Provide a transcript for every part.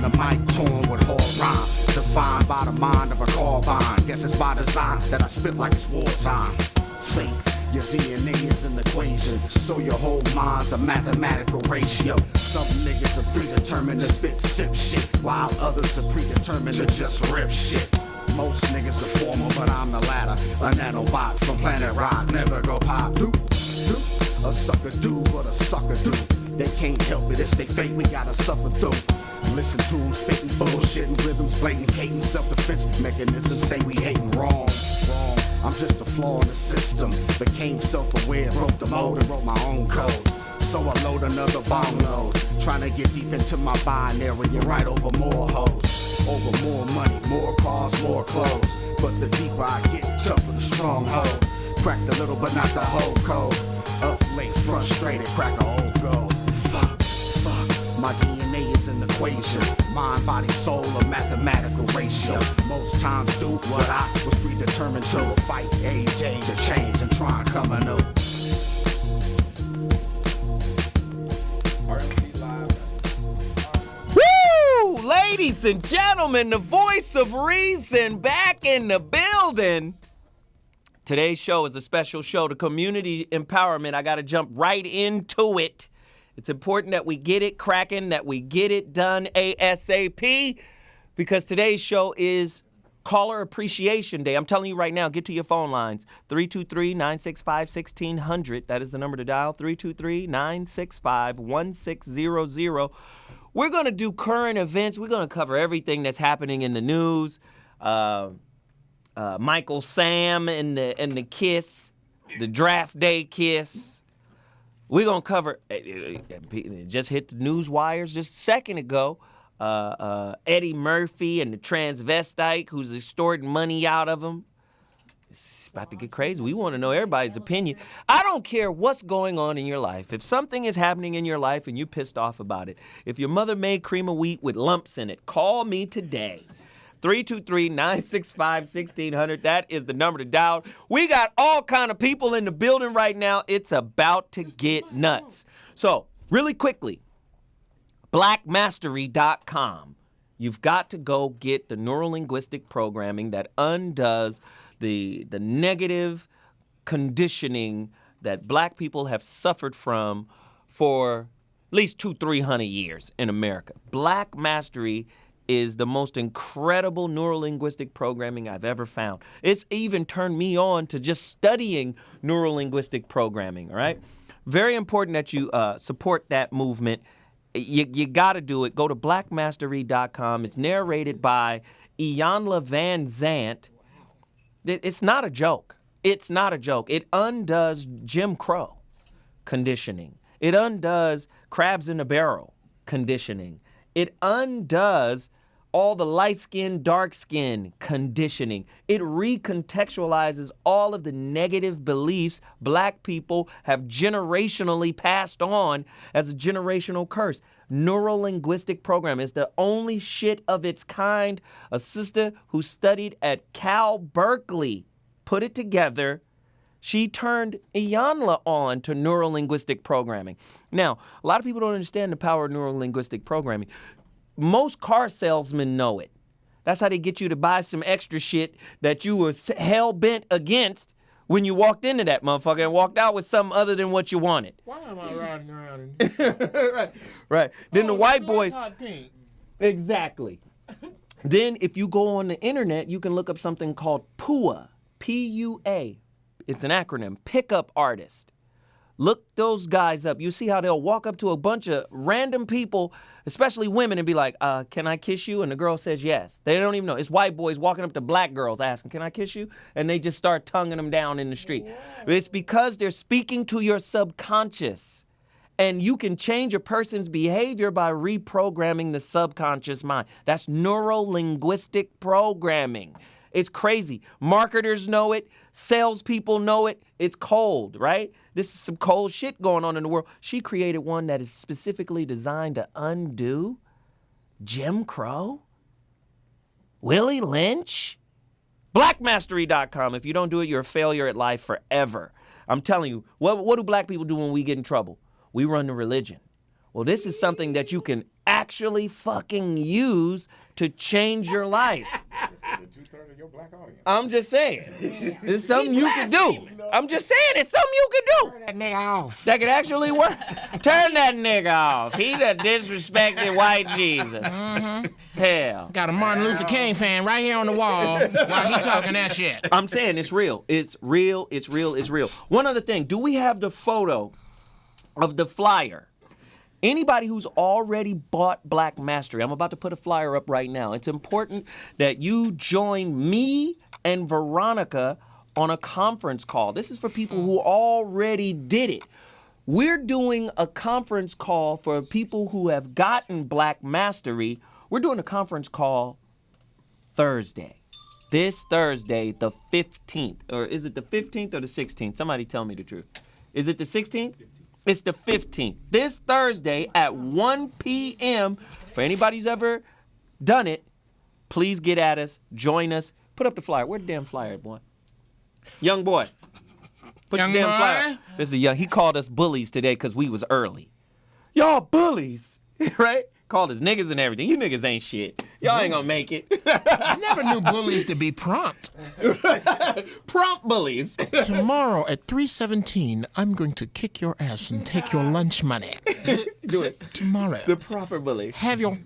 the mic torn with hard rhyme, defined by the mind of a carbine. Guess it's by design that I spit like it's wartime. See, your DNA is an equation, so your whole mind's a mathematical ratio. Some niggas are predetermined to spit sip shit, while others are predetermined to just rip shit. Most niggas the former, but I'm the latter. A nanobot from planet Rock, never go pop. Doop, doop. A sucker do what a sucker do. They can't help it, it's their fate we gotta suffer through. Listen to them spitting bullshit and rhythms, blatant hating, self-defense mechanisms say we hating wrong. I'm just a flaw in the system. Became self-aware, broke the mold and wrote my own code. So I load another bomb load, trying to get deep into my binary and write over more hoes. Over more money, more cars, more clothes. But the deeper I get, tougher the stronghold. Cracked a little but not the whole code. Up late, frustrated, crack a whole gold. Fuck. My DNA is an equation. Mind, body, soul, a mathematical ratio. Most times do what I was predetermined to. Fight every day to change and try and come anew. Woo! Ladies and gentlemen, the voice of reason back in the building. Today's show is a special show to community empowerment. I got to jump right into it. It's important that we get it cracking, that we get it done ASAP, because today's show is Caller Appreciation Day. I'm telling you right now, get to your phone lines. 323-965-1600. That is the number to dial. 323-965-1600. We're going to do current events. We're going to cover everything that's happening in the news. Michael Sam and the kiss, the draft day kiss. We're going to cover, it just hit the news wires just a second ago, Eddie Murphy and the transvestite who's extorting money out of him. It's about to get crazy. We want to know everybody's opinion. I don't care what's going on in your life. If something is happening in your life and you're pissed off about it, if your mother made cream of wheat with lumps in it, call me today. 323-965-1600. That is the number to dial. We got all kind of people in the building right now. It's about to get nuts. So, really quickly, blackmastery.com. You've got to go get the neurolinguistic programming that undoes the negative conditioning that black people have suffered from for at least 200-300 years in America. Black Mastery is the most incredible neurolinguistic programming I've ever found. It's even turned me on to just studying neurolinguistic programming, all right? Very important that you support that movement. You got to do it. Go to blackmastery.com. It's narrated by Iyanla Van Zant. It's not a joke. It's not a joke. It undoes Jim Crow conditioning. It undoes crabs in a barrel conditioning. It undoes all the light skin, dark skin conditioning. It recontextualizes all of the negative beliefs black people have generationally passed on as a generational curse. Neurolinguistic program is the only shit of its kind. A sister who studied at Cal Berkeley put it together. She turned Iyanla on to neurolinguistic programming. Now, a lot of people don't understand the power of neurolinguistic programming. Most car salesmen know it. That's how they get you to buy some extra shit that you were hell-bent against when you walked into that motherfucker and walked out with something other than what you wanted. Why am I riding around? Right. Then the white boys. Hot pink. Exactly. Then if you go on the internet, you can look up something called PUA. P-U-A. It's an acronym. Pickup artist. Look those guys up. You see how they'll walk up to a bunch of random people, especially women, and be like, can I kiss you? And the girl says yes. They don't even know. It's white boys walking up to black girls asking, can I kiss you? And they just start tonguing them down in the street. It's because they're speaking to your subconscious. And you can change a person's behavior by reprogramming the subconscious mind. That's neurolinguistic programming. It's crazy. Marketers know it. Salespeople know it. It's cold, right? This is some cold shit going on in the world. She created one that is specifically designed to undo Jim Crow, Willie Lynch, blackmastery.com. If you don't do it, you're a failure at life forever. I'm telling you, what do black people do when we get in trouble? We run to religion. Well, this is something that you can actually fucking use to change your life. Two-thirds of your black audience. I'm just saying. It's something you can do. I'm just saying it's something you can do. Turn that nigga off. That could actually work. Turn that nigga off. He done disrespected white Jesus. Hell. Got a Martin Luther King fan right here on the wall while he talking that shit. I'm saying it's real. It's real. It's real. It's real. One other thing. Do we have the photo of the flyer? Anybody who's already bought Black Mastery, I'm about to put a flyer up right now. It's important that you join me and Veronica on a conference call. This is for people who already did it. We're doing a conference call for people who have gotten Black Mastery. We're doing a conference call Thursday. This Thursday, the 15th. Or is it the 15th or the 16th? Somebody tell me the truth. Is it the 16th? It's the 15th. This Thursday at 1 p.m. For anybody who's ever done it, please get at us, join us. Put up the flyer. Where the damn flyer, boy? Young boy. Put Young the damn boy? flyer. This is the young. He called us bullies today because we was early. Y'all bullies, right? Called us niggas and everything. You niggas ain't shit. Y'all ain't gonna make it. I never knew bullies to be prompt. Prompt bullies. Tomorrow at 3:17, I'm going to kick your ass and take your lunch money. Do it. Tomorrow. The proper bully. Have your...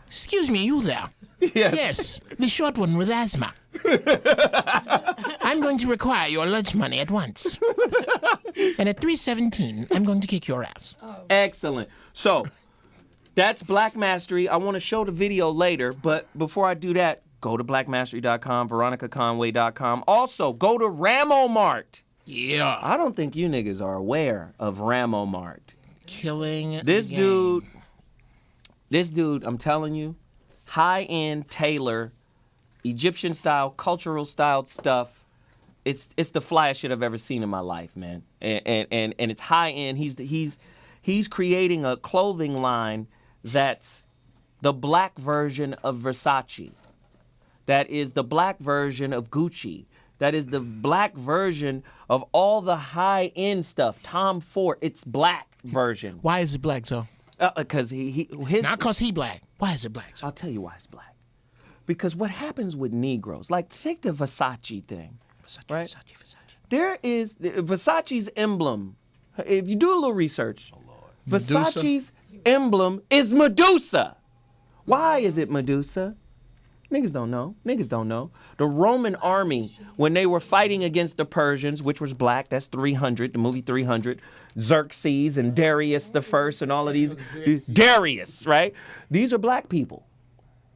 Excuse me, you there? Yes, the short one with asthma. I'm going to require your lunch money at once. And at 3:17, I'm going to kick your ass. Excellent. So, that's Black Mastery. I want to show the video later, but before I do that, go to blackmastery.com, veronicaconway.com. Also, go to Ramo Mart. Yeah. I don't think you niggas are aware of Ramo Mart. Killing This the game. dude, I'm telling you, high-end tailor, Egyptian-style, cultural-styled stuff. It's the flyest shit I've ever seen in my life, man. And it's high-end. He's creating a clothing line that's the black version of Versace. That is the black version of Gucci. That is the black version of all the high-end stuff. Tom Ford, it's black version. Why is it black, so? Because his. Not because he black. Why is it black, so? I'll tell you why it's black. Because what happens with Negroes, like take the Versace thing, right? Versace. There is Versace's emblem. If you do a little research, Versace's emblem is Medusa. Why is it Medusa? Niggas don't know. The Roman army, when they were fighting against the Persians, which was black, that's 300, the movie 300, Xerxes and Darius the First and all of these Darius, right? These are black people.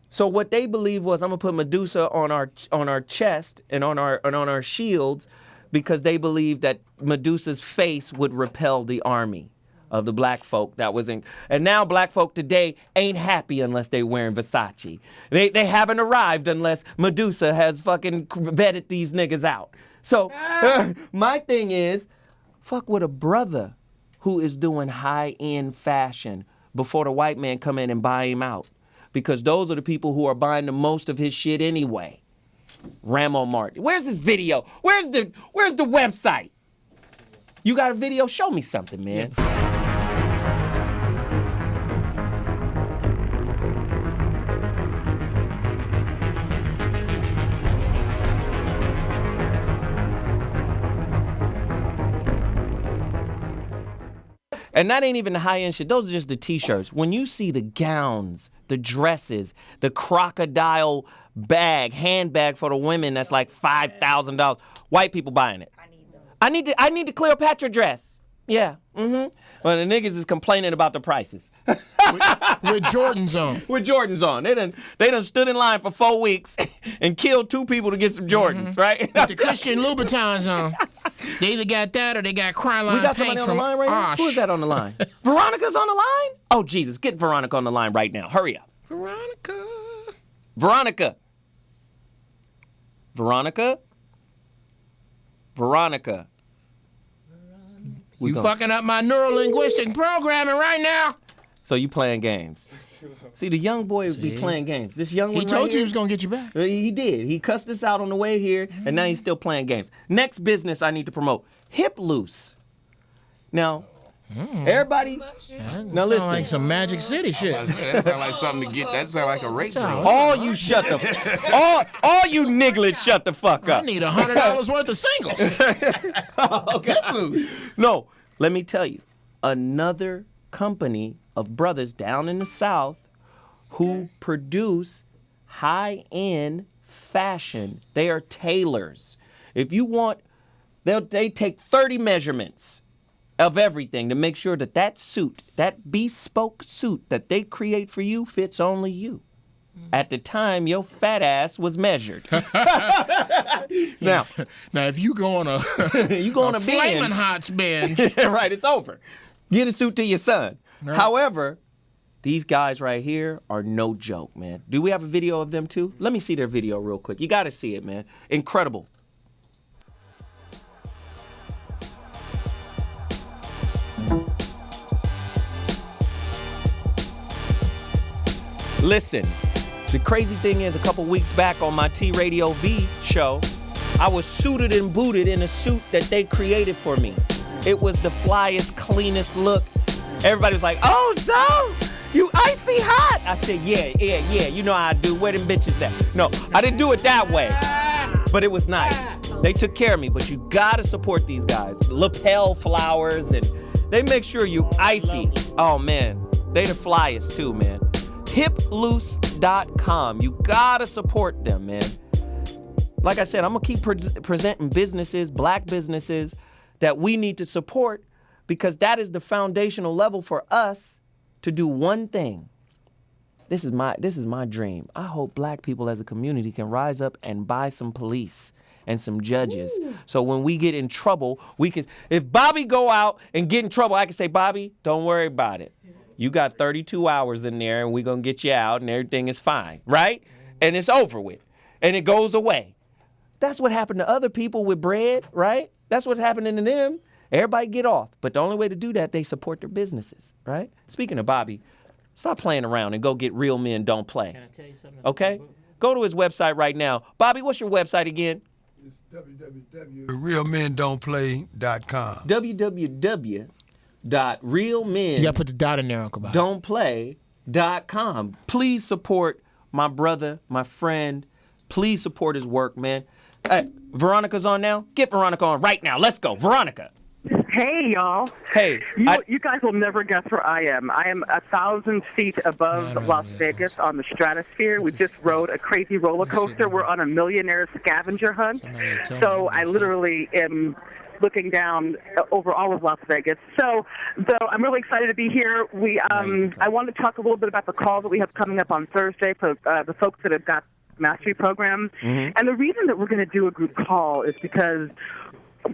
So what they believed was, I'm gonna put Medusa on our chest and on our shields, because they believed that Medusa's face would repel the army of the black folk that was in. And now black folk today ain't happy unless they wearing Versace. They haven't arrived unless Medusa has fucking vetted these niggas out. So my thing is, fuck with a brother who is doing high-end fashion before the white man come in and buy him out. Because those are the people who are buying the most of his shit anyway. Ramo Mart. Where's this video? Where's the website? You got a video? Show me something, man. And that ain't even the high-end shit. Those are just the T-shirts. When you see the gowns, the dresses, the crocodile bag, handbag for the women that's like $5,000, white people buying it. I need the Cleopatra dress. Yeah. Mm-hmm. Well, the niggas is complaining about the prices. With Jordans on. With Jordans on. They done stood in line for 4 weeks and killed 2 people to get some Jordans, right? With the Christian Louboutins on. They either got that or they got Cryoline We got paint somebody on from the line right now? Osh. Who is that on the line? Veronica's on the line? Oh, Jesus. Get Veronica on the line right now. Hurry up. Veronica. Veronica. Veronica? Veronica. You fucking up my neuro-linguistic programming right now. So you playing games. See, the young boy be playing games. This young one He told right you he here, was going to get you back. He did. He cussed us out on the way here, and now he's still playing games. Next business I need to promote. Hip Loose. Now, Everybody, now listen. Sound like some Magic City shit. That sound like something to get. That sound like a rape. All you shut the, all you nigglets shut the fuck I up. need $100 worth of singles. Okay. No, let me tell you, another company of brothers down in the South who produce high-end fashion. They are tailors. If you want, they take 30 measurements of everything to make sure that that suit, that bespoke suit that they create for you fits only you. At the time your fat ass was measured. Now if you go on a a flaming binge, hots binge, right, it's over. Get a suit to your son. Right. However, these guys right here are no joke, man. Do we have a video of them too? Let me see their video real quick. You got to see it, man. Incredible. Listen, the crazy thing is, a couple weeks back on my T Radio V show, I was suited and booted in a suit that they created for me. It was the flyest, cleanest look. Everybody was like, oh, so you icy hot. I said, yeah, you know how I do. Where them bitches at? No, I didn't do it that way, but it was nice. They took care of me, but you gotta support these guys. Lapel flowers, and they make sure you icy. Oh, man, they the flyest too, man. Hiploose.com. You gotta support them, man. Like I said, I'm gonna keep presenting businesses, black businesses, that we need to support, because that is the foundational level for us to do one thing. This is my dream. I hope black people as a community can rise up and buy some police and some judges. Ooh. So when we get in trouble, we can, if Bobby go out and get in trouble, I can say, Bobby, don't worry about it. You got 32 hours in there and we're going to get you out and everything is fine, right? And it's over with. And it goes away. That's what happened to other people with bread, right? That's what's happening to them. Everybody get off. But the only way to do that, they support their businesses, right? Speaking of Bobby, stop playing around and go get Real Men Don't Play. Can I tell you something? Okay? Go to his website right now. Bobby, what's your website again? It's www.realmendon'tplay.com. www.realmen you gotta put the dot in there, Uncle Bob. don'tplay.com. Please support my brother, my friend. Please support his work, man. Hey, Veronica's on now. Get Veronica on right now. Let's go. Veronica. Hey, y'all. Hey. You guys will never guess where I am. I am 1,000 feet above Las Vegas on the stratosphere. We just rode a crazy roller coaster. We're on a millionaire scavenger hunt. So I literally am looking down over all of Las Vegas. So I'm really excited to be here. I want to talk a little bit about the call that we have coming up on Thursday for the folks that have got mastery programs. Mm-hmm. And the reason that we're going to do a group call is because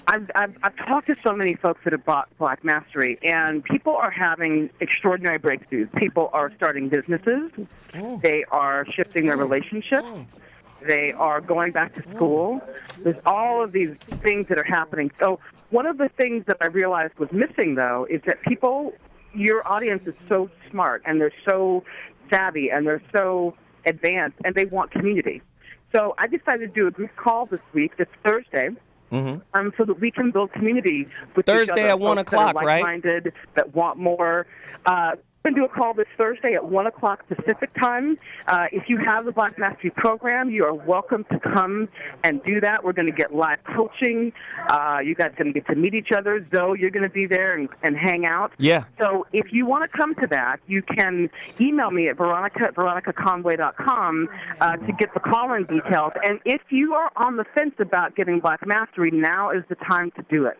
I've talked to so many folks that have bought Black Mastery, and people are having extraordinary breakthroughs. People are starting businesses. Oh. They are shifting their relationships. Oh. They are going back to school. There's all of these things that are happening. So one of the things that I realized was missing, though, is that your audience is so smart, and they're so savvy, and they're so advanced, and they want community. So I decided to do a group call this week, this Thursday, so that we can build community with Thursday each other, at 1 o'clock, right? Like-minded, that want more. We're going to do a call this Thursday at 1 o'clock Pacific time. If you have the Black Mastery program, you are welcome to come and do that. We're going to get live coaching. You guys are going to get to meet each other. Zoe, you're going to be there and hang out. Yeah. So if you want to come to that, you can email me at veronicaconway.com to get the call-in details. And if you are on the fence about getting Black Mastery, now is the time to do it.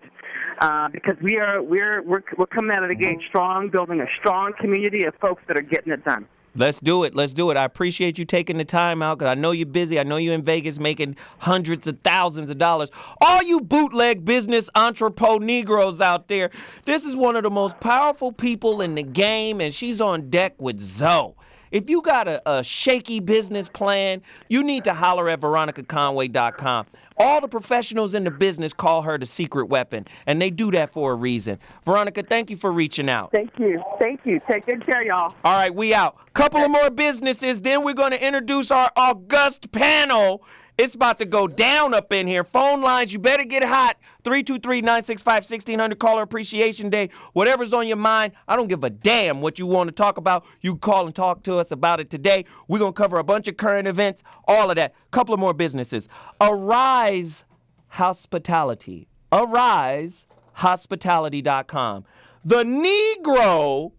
Because we're coming out of the gate strong, building a strong community of folks that are getting it done. Let's do it. Let's do it. I appreciate you taking the time out, because I know you're busy. I know you're in Vegas making hundreds of thousands of dollars. All you bootleg business entrepreneur Negroes out there, this is one of the most powerful people in the game, and she's on deck with Zoe. If you got a shaky business plan, you need to holler at veronicaconway.com. All the professionals in the business call her the secret weapon, and they do that for a reason. Veronica, thank you for reaching out. Thank you. Take good care, y'all. All right, we out. Couple of more businesses, then we're going to introduce our august panel, It's about to go down up in here. Phone lines, you better get hot. 323-965-1600, caller appreciation day. Whatever's on your mind, I don't give a damn what you want to talk about. You call and talk to us about it today. We're going to cover a bunch of current events, all of that. Couple of more businesses. Arise Hospitality. AriseHospitality.com. The Negro,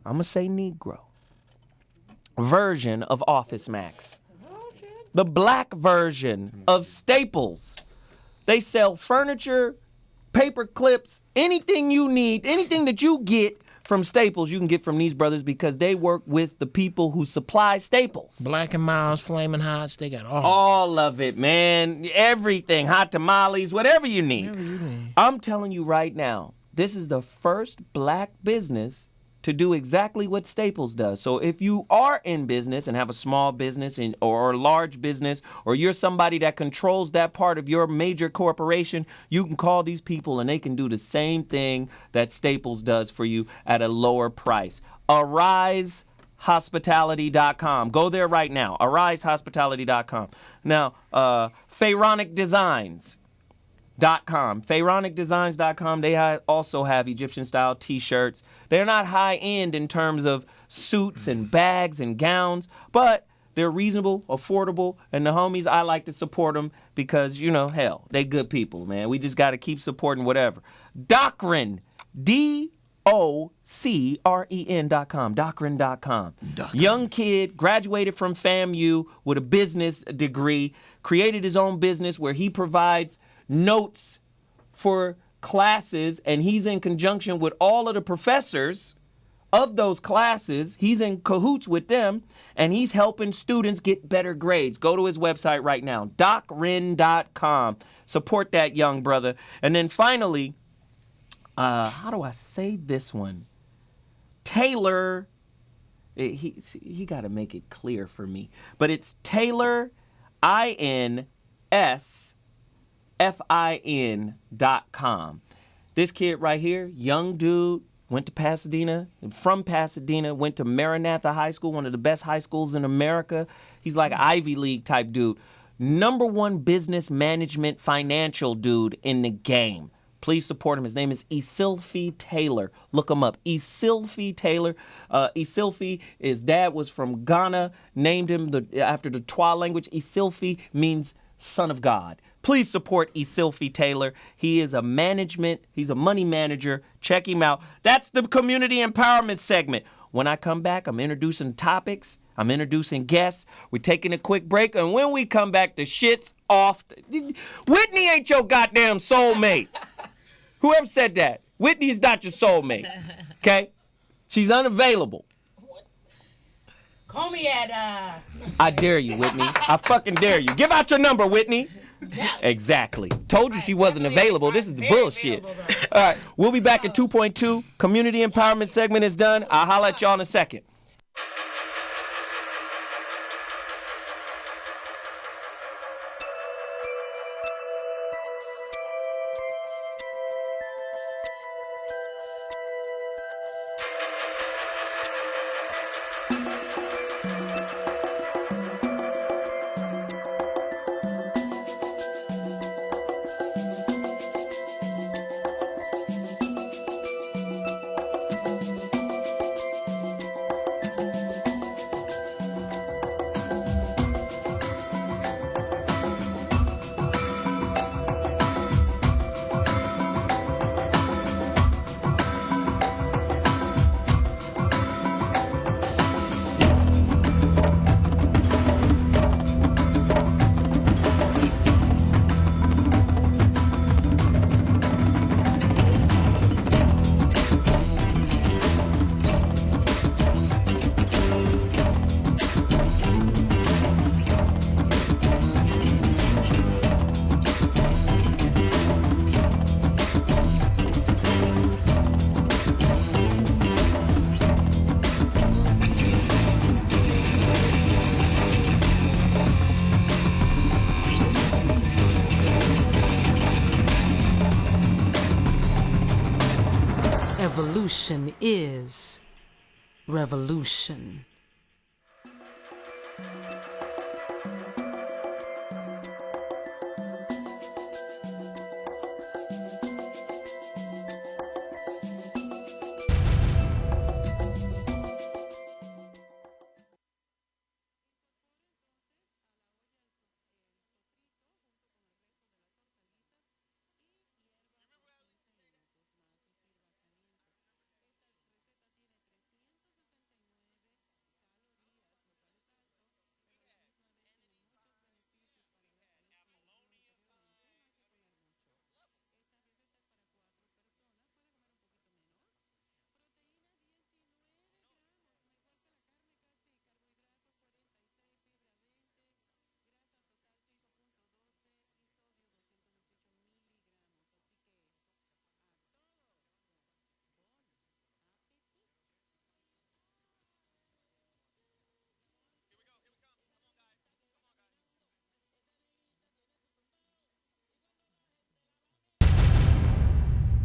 I'm going to say Negro, version of Office Max. The black version of Staples. They sell furniture, paper clips, anything you need, anything that you get from Staples, you can get from these brothers because they work with the people who supply Staples. Black and Miles, Flamin' Hots, they got all of it, man. Everything, hot tamales, whatever you need. I'm telling you right now, this is the first black business to do exactly what Staples does. So if you are in business and have a small business or a large business, or you're somebody that controls that part of your major corporation, you can call these people and they can do the same thing that Staples does for you at a lower price. AriseHospitality.com. Go there right now. AriseHospitality.com. Now, PharaonicDesigns.com. They also have Egyptian-style T-shirts. They're not high-end in terms of suits and bags and gowns, but they're reasonable, affordable, and the homies, I like to support them because, you know, hell, they good people, man. We just got to keep supporting whatever. Doctrine, DOCREN.com, Doctrine.com. Young kid, graduated from FAMU with a business degree, created his own business where he provides notes for classes, and he's in conjunction with all of the professors of those classes. He's in cahoots with them, and he's helping students get better grades. Go to his website right now, docren.com. Support that young brother. And then finally, how do I say this one? Taylor, he got to make it clear for me, but it's Taylor, INSFIN.com. This kid right here, young dude, went to Pasadena, from Pasadena, went to Maranatha High School, one of the best high schools in America. He's like an Ivy League type dude. #1 business management financial dude in the game. Please support him. His name is Isilfi Taylor. Look him up. Isilfi Taylor. Isilfi, his dad was from Ghana, named him after the Twa language. Isilfi means son of God. Please support Isilfi Taylor. He is he's a money manager. Check him out. That's the community empowerment segment. When I come back, I'm introducing topics. I'm introducing guests. We're taking a quick break. And when we come back, the shit's off. Whitney ain't your goddamn soulmate. Whoever said that, Whitney is not your soulmate, okay? She's unavailable. Call me at, I dare you, Whitney. I fucking dare you. Give out your number, Whitney. Exactly. Told you she wasn't available. This is the bullshit. All right, we'll be back at 2.2. Community empowerment segment is done. I'll holler at y'all in a second. Evolution is revolution.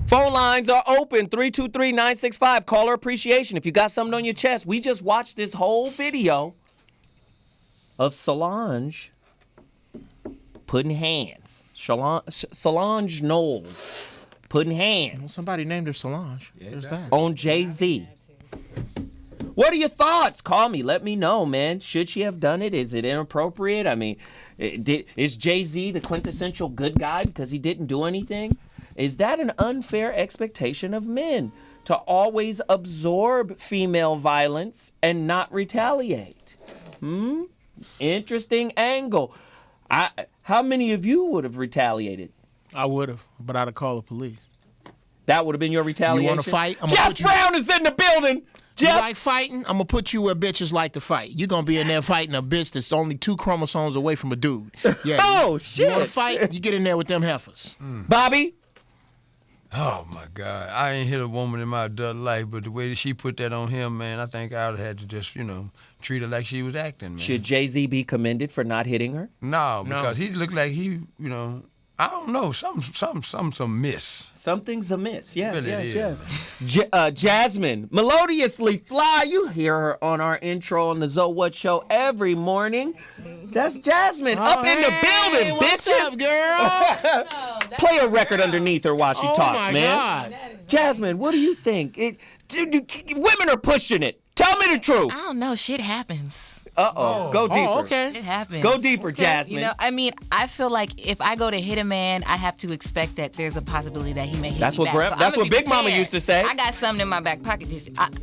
Phone lines are open, 323-965. Caller appreciation. If you got something on your chest, we just watched this whole video of Solange putting hands. Solange Knowles putting hands. Somebody named her Solange. Who's that? On Jay-Z. What are your thoughts? Call me. Let me know, man. Should she have done it? Is it inappropriate? I mean, is Jay-Z the quintessential good guy because he didn't do anything? Is that an unfair expectation of men to always absorb female violence and not retaliate? Interesting angle. How many of you would have retaliated? I would have, but I'd have called the police. That would have been your retaliation? You want to fight? Geoff Brown is in the building. You like fighting? I'm going to put you where bitches like to fight. You're going to be in there fighting a bitch that's only 2 chromosomes away from a dude. Yeah. Oh, shit. You want to fight? You get in there with them heifers. Bobby? Oh, my God. I ain't hit a woman in my adult life, but the way that she put that on him, man, I think I would have had to just, treat her like she was acting, man. Should Jay-Z be commended for not hitting her? No, because he looked like he, I don't know, something's amiss. Something's amiss. Yes, Really yes. Jasmine, melodiously fly. You hear her on our intro on the Zoe What Show every morning. That's Jasmine up in the building, what's bitches. up, girl? Play a record underneath her while she talks, my man. God. Jasmine, what do you think? Women are pushing it. Tell me the truth. I don't know. Shit happens. Uh-oh. Go deeper. Oh, okay. It happens. Go deeper, Jasmine. I feel like if I go to hit a man, I have to expect that there's a possibility that he may hit That's me what back. that's So what I'ma be Big Mama prepared. used to say. I got something in my back pocket.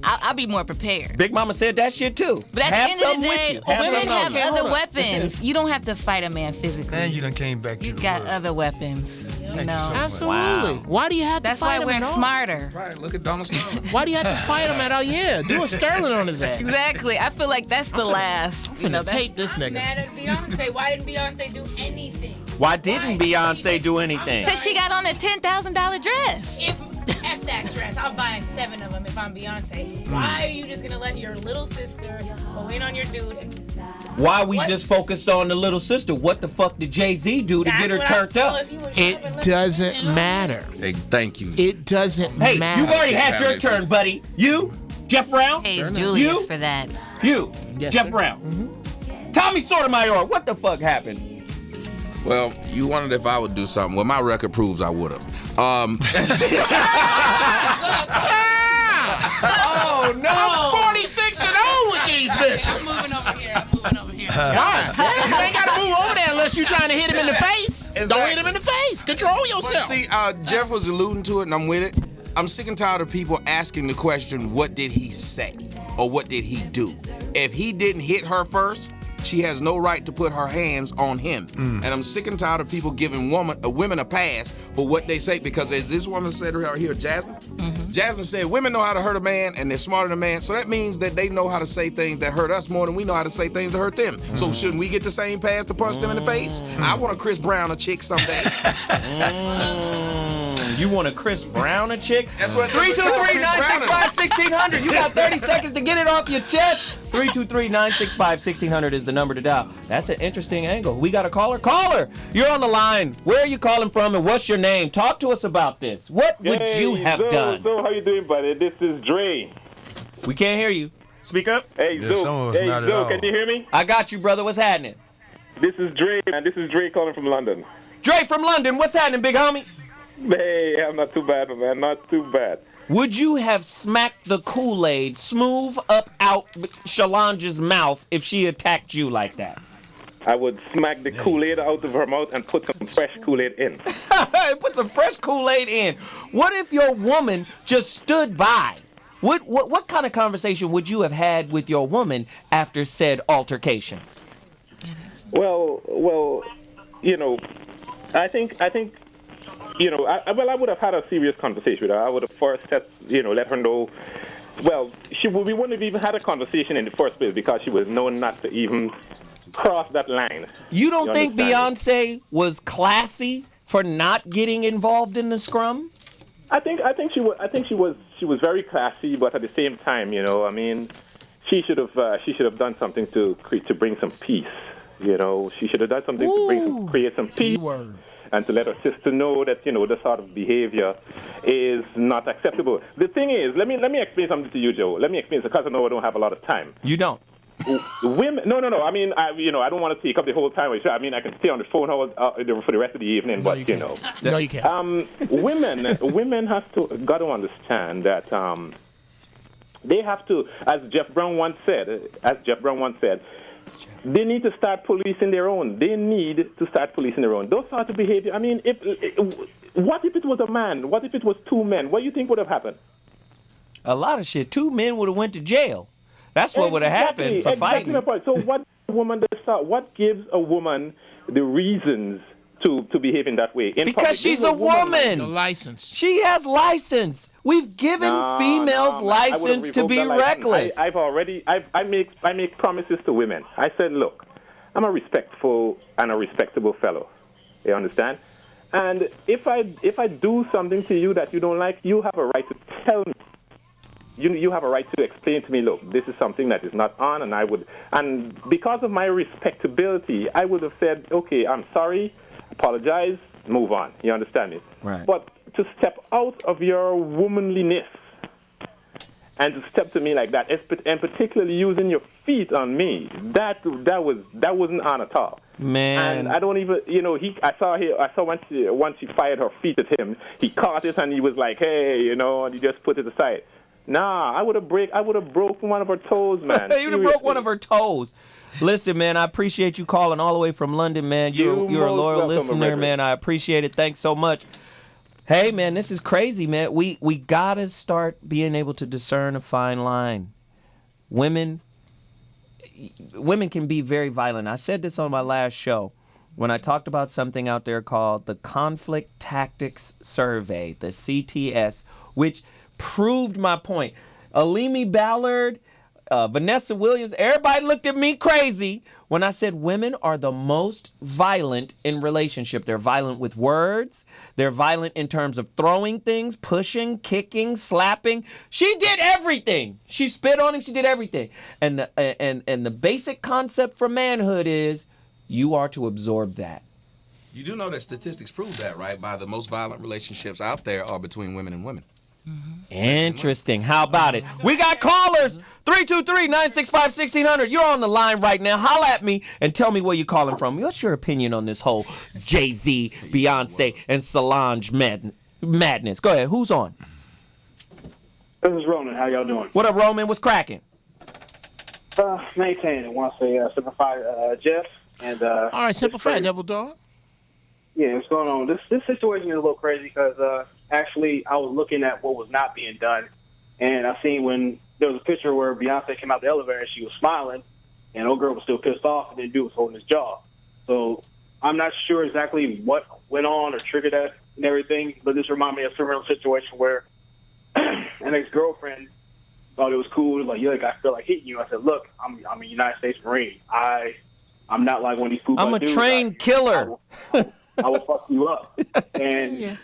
I'll be more prepared. Big Mama said that shit too. But at have the end something of the with day, you. Have women something on have you. other weapons. You don't have to fight a man physically. And you done came back to You the got world. other weapons. You Thank you know. so much. Absolutely. Why do you have That's to fight why him we're at all? smarter. Right, look at Donald Sterling. Why do you have to fight him at all? Yeah, do a Sterling on his ass. Exactly. I feel like that's the last. I'm finna tape this nigga. Mad at Beyonce. Why didn't Beyonce do anything? Why didn't Beyonce do anything? Because she got on a $10,000 dress. If F that dress, I'm buying 7 of them if I'm Beyonce. Why are you just gonna let your little sister go in on your dude? And Why we just focused on the little sister? What the fuck did Jay-Z do to get her turned up? It doesn't matter. Hey, thank you. It doesn't Hey, matter. you've already had your turn, buddy. You, Geoff Brown. Pays Julius You? for that. You, Yes, Geoff sir. Brown. Tommy Sotomayor, what the fuck happened? Well, you wondered if I would do something. Well, my record proves I would have. Oh no! 46 and 0 with these bitches. I'm moving over here. You ain't got to move over there unless you're trying to hit him in the face. Don't hit him in the face. Control yourself. See, Jeff was alluding to it, and I'm with it. I'm sick and tired of people asking the question, what did he say? Or what did he do? If he didn't hit her first, she has no right to put her hands on him. And I'm sick and tired of people giving women a pass for what they say, because as this woman said right here, Jasmine, Jasmine said women know how to hurt a man and they're smarter than a man, so that means that they know how to say things that hurt us more than we know how to say things that hurt them. So shouldn't we get the same pass to punch them in the face? I want a Chris Brown a chick someday. You want a Chris Brown a chick? That's what 323-965-1600. You got 30 seconds to get it off your chest. 323-965-1600 is the number to dial. That's an interesting angle. We got a caller? Caller, you're on the line. Where are you calling from and what's your name? Talk to us about this. What would you have done? So how you doing, buddy? This is Dre. We can't hear you. Speak up. Hey, Yeah, some of us Hey, not at Zoe, all. can you hear me? I got you, brother. What's happening? This is Dre, and this is Dre calling from London. Dre from London. What's happening, big homie? Hey, I'm not too bad, man. Not too bad. Would you have smacked the Kool-Aid smooth up out Solange's mouth if she attacked you like that? I would smack the Kool-Aid out of her mouth and put some fresh Kool-Aid in. Put some fresh Kool-Aid in. What if your woman just stood by? What kind of conversation would you have had with your woman after said altercation? Well, I think, I would have had a serious conversation with her. I would have first let her know. Well, we wouldn't have even had a conversation in the first place because she was known not to even cross that line. You don't think understand? Beyonce was classy for not getting involved in the scrum? I think she was very classy, but at the same time, she should have done something to bring some peace. She should have done something to create some peace. and to let her sister know that, the sort of behavior is not acceptable. The thing is, let me explain something to you, Joe. Let me explain, because I know I don't have a lot of time. You don't. Women, no. I mean, I don't want to take up the whole time. I mean, I can stay on the phone for the rest of the evening, No, but you can't. No, you can't. Women got to understand that they have to, as Geoff Brown once said, they need to start policing their own. Those sorts of behavior. I mean, what if it was a man? What if it was two men? What do you think would have happened? A lot of shit. 2 men would have went to jail. That's what would have happened for fighting. So what gives a woman the reasons to behave in that way? Because she's a woman. The license. She has license. We've given females license to be reckless. I make promises to women. I said, look, I'm a respectful and a respectable fellow. You understand? And if I do something to you that you don't like, you have a right to tell me. You have a right to explain to me, look, this is something that is not on, and because of my respectability, I would have said, okay, I'm sorry, apologize, move on. You understand me? Right. But to step out of your womanliness and to step to me like that, and particularly using your feet on me, that wasn't on at all. Man. And I don't even, I saw once she fired her feet at him, he caught it and he was like, hey, and he just put it aside. Nah, I would have broken one of her toes, man. You would have broke one of her toes. Listen, man, I appreciate you calling all the way from London, man. You're a loyal listener, man. I appreciate it. Thanks so much. Hey, man, this is crazy, man. We got to start being able to discern a fine line. Women can be very violent. I said this on my last show when I talked about something out there called the Conflict Tactics Survey, the CTS, which proved my point. Alimi Ballard, Vanessa Williams, everybody looked at me crazy when I said women are the most violent in relationship. They're violent with words. They're violent in terms of throwing things, pushing, kicking, slapping. She did everything. She spit on him. She did everything. And the basic concept for manhood is you are to absorb that. You do know that statistics prove that, right? By the most violent relationships out there are between women and women. Interesting. How about it? We got callers. 323-965-1600. You're on the line right now. Holla at me and tell me where you're calling from. What's your opinion on this whole Jay-Z, Beyonce, and Solange madness? Go ahead. Who's on? This is Roman. How y'all doing? What up, Roman? What's cracking? Maintaining. I want to say Simplify Jeff. And, all right, Simplify, Devil Dog. Yeah, what's going on? This situation is a little crazy because actually I was looking at what was not being done, and I seen when there was a picture where Beyonce came out the elevator and she was smiling, and old girl was still pissed off, and then dude was holding his jaw. So I'm not sure exactly what went on or triggered that and everything, but this reminded me of a similar situation where an ex-girlfriend thought it was cool. It was like, yeah, I feel like hitting you. I said, look, I'm a United States Marine. I'm not like one of these people. I'm a trained killer. I will fuck you up. And,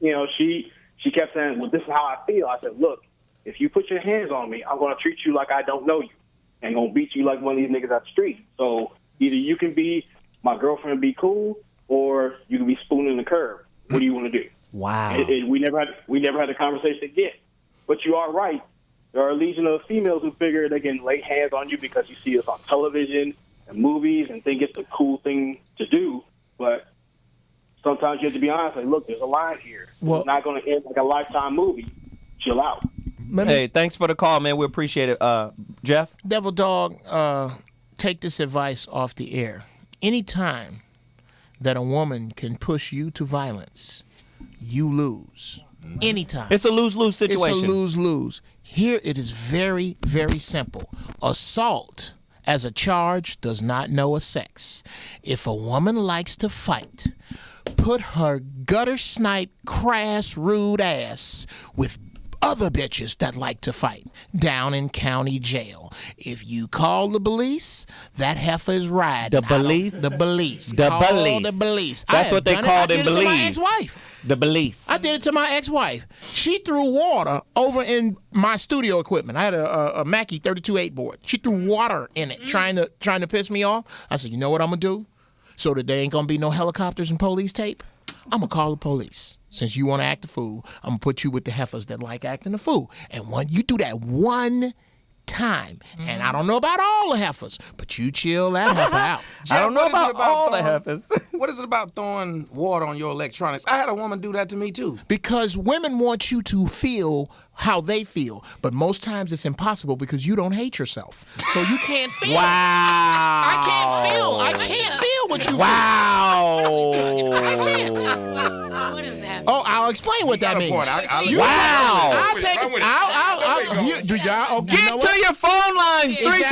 she kept saying, well, this is how I feel. I said, look, if you put your hands on me, I'm going to treat you like I don't know you and going to beat you like one of these niggas out the street. So either you can be my girlfriend and be cool, or you can be spooning the curb. What do you want to do? Wow. We never had a conversation again. But you are right. There are a legion of females who figure they can lay hands on you because you see us on television and movies and think it's the cool thing to do. But sometimes you have to be honest. Like, look, there's a line here. It's not going to end like a Lifetime movie. Chill out. Hey, thanks for the call, man. We appreciate it. Jeff? Devil Dog, take this advice off the air. Anytime that a woman can push you to violence, you lose. Anytime. It's a lose-lose situation. It's a lose-lose. Here it is very, very simple. Assault as a charge does not know a sex. If a woman likes to fight, put her gutter snipe, crass, rude ass with other bitches that like to fight down in county jail. If you call the police, that heifer is riding. The police? The police. The Call police. the police. That's what they call it in Belize. I did it to my Belize. ex-wife. The police. I did it to my ex-wife. She threw water over in my studio equipment. I had a Mackie 32/8 board. She threw water in it, trying to piss me off. I said, you know what I'm gonna do? so that there ain't gonna be no helicopters and police tape, I'm gonna call the police. Since you want to act a fool, I'm gonna put you with the heifers that like acting a fool. And when you do that one time, and I don't know about all the heifers, but you chill that heifer out. Jeff, I don't know what is it about all the throwing- heifers. What is it about throwing water on your electronics? I had a woman do that to me too. Because women want you to feel how they feel, but most times it's impossible because you don't hate yourself. So you can't feel. Wow. I can't feel what you Wow. feel. I can't. What is that? Oh, I'll explain what that means. Wow. I'll take it. Get to your phone lines, Is that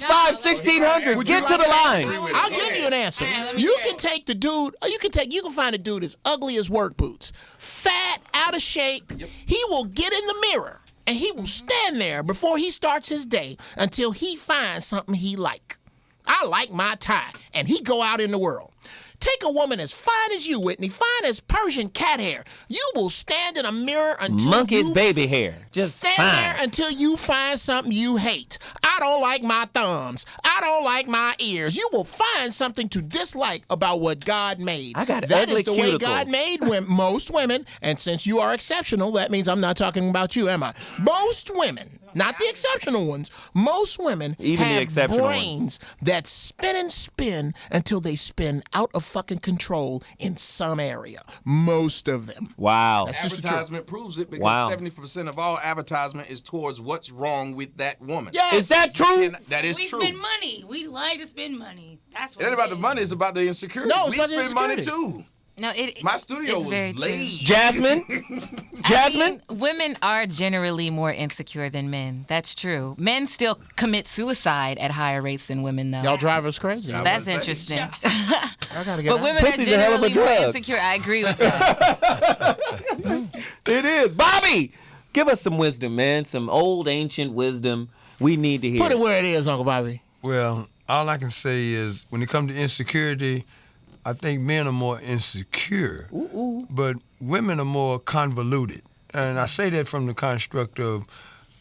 323-965-1600. Would you Get to like the an lines. answer? I'll give you an answer. You can take the dude, or you can find a dude as ugly as work boots, fat, out of shape. He will get in the mirror and he will stand there before he starts his day until he finds something he like. I like my tie, and he go out in the world. Take a woman as fine as you, Whitney, fine as Persian cat hair. You will stand in a mirror until Monkey's you baby hair. Just stand fine. there until you find something you hate. I don't like my thumbs. I don't like my ears. You will find something to dislike about what God made. I got That ugly is the way cuticles. God made most women. And since you are exceptional, that means I'm not talking about you, am I? Most women, not the exceptional ones, most women Even the have exceptional brains that spin and spin until they spin out of fucking control in some area. Most of them. Wow. That's just the truth. Advertisement proves it because Wow. 70% of all advertisement is towards what's wrong with that woman. Yes. Is that true? And that is We true. spend money. We like to spend money. That's what It ain't about the is. money, it's about the insecurity. No, it's we about the spend money insecurity. too. No, My studio it's was very true. laid. Jasmine? Jasmine? I mean, women are generally more insecure than men. That's true. Men still commit suicide at higher rates than women, though. Y'all drive us crazy. That's interesting. I gotta get But out. women Pussy's are a hell of a generally more drug. insecure. I agree with that. It is. Bobby, give us some wisdom, man. Some old, ancient wisdom. We need to hear. Put it where it is, Uncle Bobby. Well, all I can say is when it comes to insecurity, I think men are more insecure, but women are more convoluted. And I say that from the construct of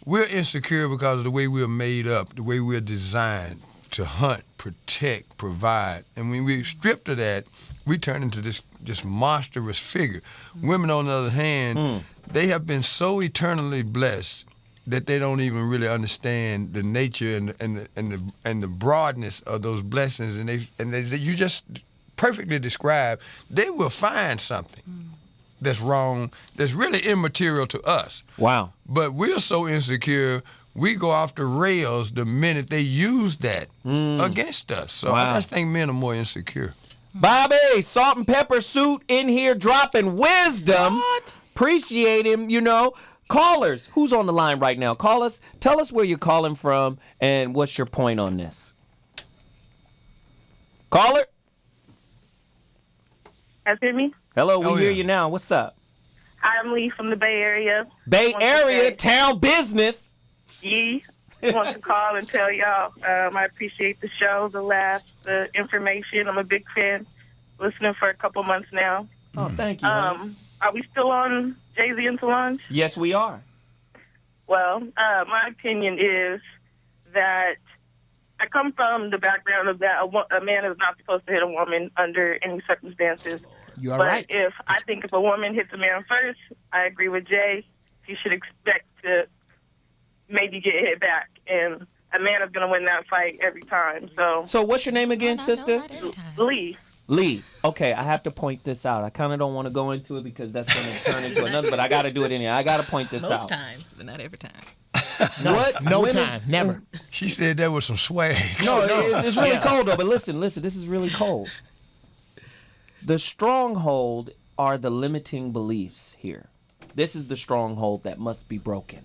we're insecure because of the way we're made up, the way we're designed to hunt, protect, provide. And when we're stripped of that, we turn into this monstrous figure. Women, on the other hand, they have been so eternally blessed that they don't even really understand the nature and the broadness of those blessings. And you just perfectly described. They will find something that's wrong, that's really immaterial to us. Wow. But we're so insecure, we go off the rails the minute they use that against us. So Wow. I just think men are more insecure. Bobby, salt and pepper suit in here dropping wisdom. What? Appreciate him, you know. Callers, who's on the line right now? Call us. Tell us where you're calling from and what's your point on this. Caller? Guys hear me? Hello, we Oh, hear yeah. you now. What's up? Hi, I'm Lee from the Bay Area. Bay Want to Area, say- town business. Yee. Want to call and tell y'all I appreciate the show, the information. I'm a big fan. Listening for a couple months now. Oh, thank you. honey. Are we still on Jay-Z and Solange? Yes, we are. Well, my opinion is that I come from the background of that a man is not supposed to hit a woman under any circumstances. You are But right. if a woman hits a man first, I agree with Jay. He should expect to maybe get hit back, and a man is going to win that fight every time. So what's your name again, sister? Lee. Lee. Okay, I have to point this out. I kind of don't want to go into it because that's going to turn into another, but I got to do it anyway. I got to point this out. Most times, but not every time. What? No women- time. Never. She said that with some swag. No, it's really cold though. But listen, this is really cold. The stronghold are the limiting beliefs here. This is the stronghold that must be broken.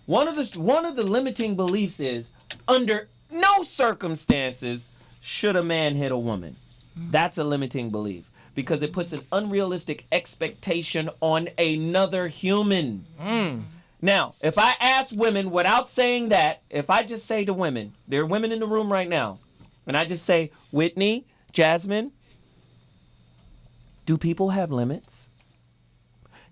One of the limiting beliefs is under no circumstances should a man hit a woman. That's a limiting belief because it puts an unrealistic expectation on another human. Now, if I ask women without saying that, if I just say to women, there are women in the room right now, and I just say, Whitney, Jasmine, do people have limits?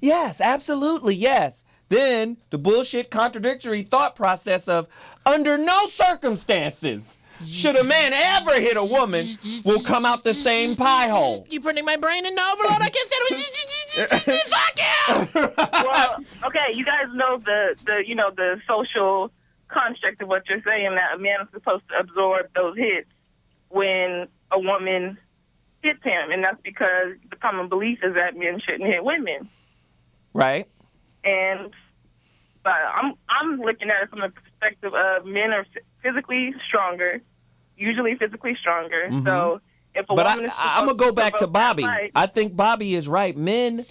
Yes, absolutely, yes. Then the bullshit contradictory thought process of under no circumstances should a man ever hit a woman, will come out the same pie hole. You putting my brain in the overload? I guess fuck you. Well, okay, you guys know the social construct of what you're saying, that a man is supposed to absorb those hits when a woman hits him, and that's because the common belief is that men shouldn't hit women. Right. But I'm looking at it from the perspective of men are physically stronger, usually physically stronger. Mm-hmm. So if a woman is I'm gonna go back to Bobby. I think Bobby is right. Men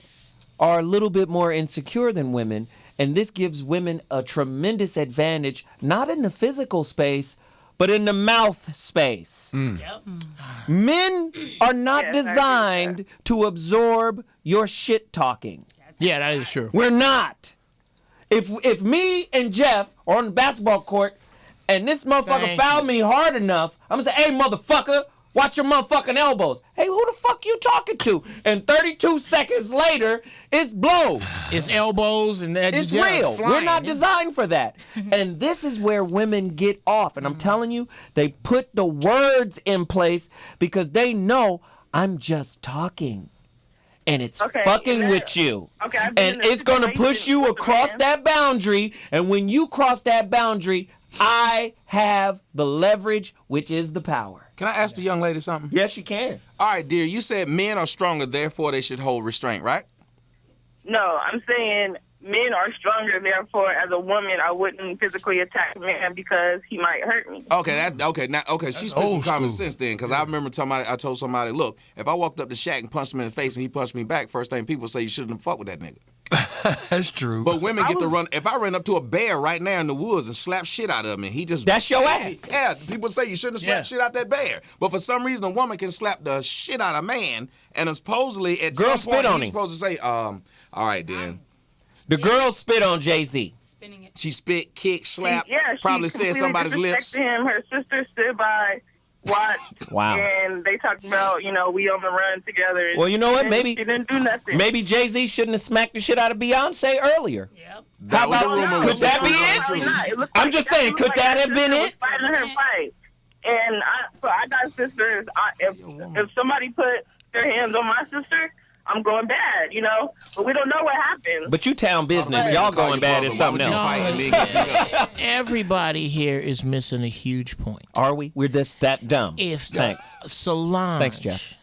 are a little bit more insecure than women, and this gives women a tremendous advantage, not in the physical space, but in the mouth space. Yep. Men are not designed to absorb your shit talking. Yeah, that is true. We're not. If me and Geoff are on the basketball court and this motherfucker fouled me hard enough, I'm gonna say, hey, motherfucker, watch your motherfucking elbows. Hey, who the fuck you talking to? And 32 seconds later, it's blows. It's elbows and that. It's real. Flying. We're not designed for that. And this is where women get off. And I'm telling you, they put the words in place because they know I'm just talking. And it's fucking with you. And it's going to push you across that boundary. And when you cross that boundary, I have the leverage, which is the power. Can I ask the young lady something? Yes, you can. All right, dear. You said men are stronger, therefore they should hold restraint, right? No, I'm saying men are stronger, therefore, as a woman, I wouldn't physically attack a man because he might hurt me. She spent some common sense then, because I remember I told somebody, look, if I walked up to Shaq and punched him in the face and he punched me back, first thing people say, you shouldn't have fucked with that nigga. That's true. But women get to run. If I ran up to a bear right now in the woods and slap shit out of him, and he just that's your ass. Yeah, people say you shouldn't have slapped shit out that bear. But for some reason, a woman can slap the shit out of a man, and supposedly at some point he's supposed to say, all right, then. The girl spit on Jay-Z. She spit, kicked, slapped, she probably said somebody's lips. Him. Her sister stood by, watched, and they talked about, we on the run together. Well, you know what? Maybe she didn't do nothing. Maybe Jay-Z shouldn't have smacked the shit out of Beyonce earlier. Yep. That was a rumor. Could that be it? I'm just saying, could that have been it? Fighting her fight. And I got sisters. If somebody put their hands on my sister, I'm going bad, but we don't know what happened. But you town business. Y'all going bad is something else. Everybody here is missing a huge point. Are we? We're just that dumb. Thanks. Solange. Thanks, Geoff.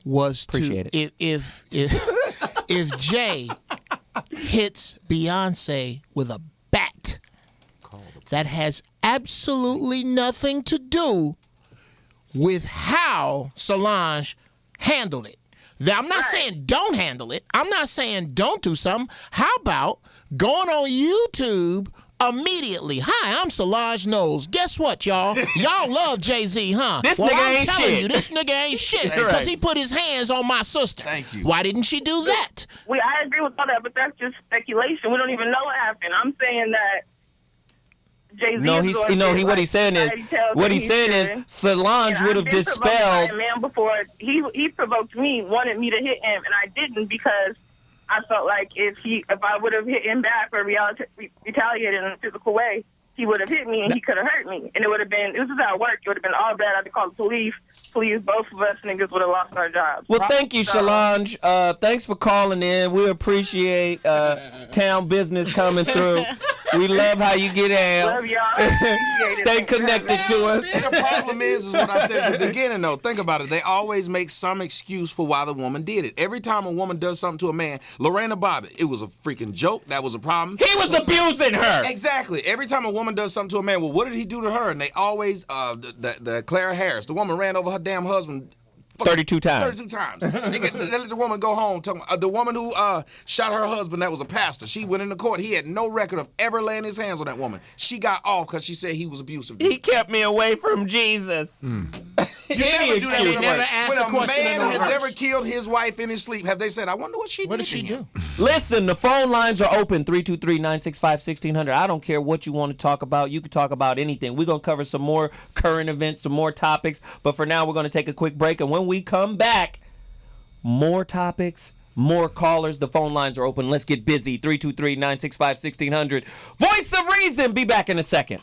Appreciate it. If Jay hits Beyonce with a bat, that has absolutely nothing to do with how Solange handled it. I'm not saying don't handle it. I'm not saying don't do something. How about going on YouTube immediately? Hi, I'm Solange Knowles. Guess what, y'all? Y'all love Jay-Z, huh? This nigga ain't telling shit. you, this nigga ain't shit because he put his hands on my sister. Thank you. Why didn't she do that? I agree with all that, but that's just speculation. We don't even know what happened. I'm saying that Jay-Z what he's saying is Solange would have dispelled. A man before he provoked me, wanted me to hit him, and I didn't because I felt like if I would have hit him back or retaliated in a physical way, he would have hit me and he could have hurt me, and it would have been. This is how it worked. It would have been all bad. I'd have called the police. Both of us niggas would have lost our jobs. Well, thank you, Solange. Thanks for calling in. We appreciate town business coming through. We love how you get down. Love y'all. Stay connected to us. The problem is what I said at the beginning, though. Think about it. They always make some excuse for why the woman did it. Every time a woman does something to a man, Lorena Bobbitt, it was a freaking joke. That was a problem. He was abusing her. Exactly. Every time a woman does something to a man, well, what did he do to her? And they always, the Clara Harris, the woman ran over her damn husband 32 times. 32 times. They let the woman go home. The woman who shot her husband, that was a pastor. She went into court. He had no record of ever laying his hands on that woman. She got off because she said he was abusive. He kept me away from Jesus. You never do that. Never asked when the a question man in has reverse. ever killed his wife in his sleep, have they said, I wonder what she did? What did she do? Listen, the phone lines are open, 323-965-1600. I don't care what you want to talk about. You can talk about anything. We're going to cover some more current events, some more topics. But for now, we're going to take a quick break. And when we come back, more topics, more callers. The phone lines are open. Let's get busy. 323-965-1600. Voice of Reason. Be back in a second.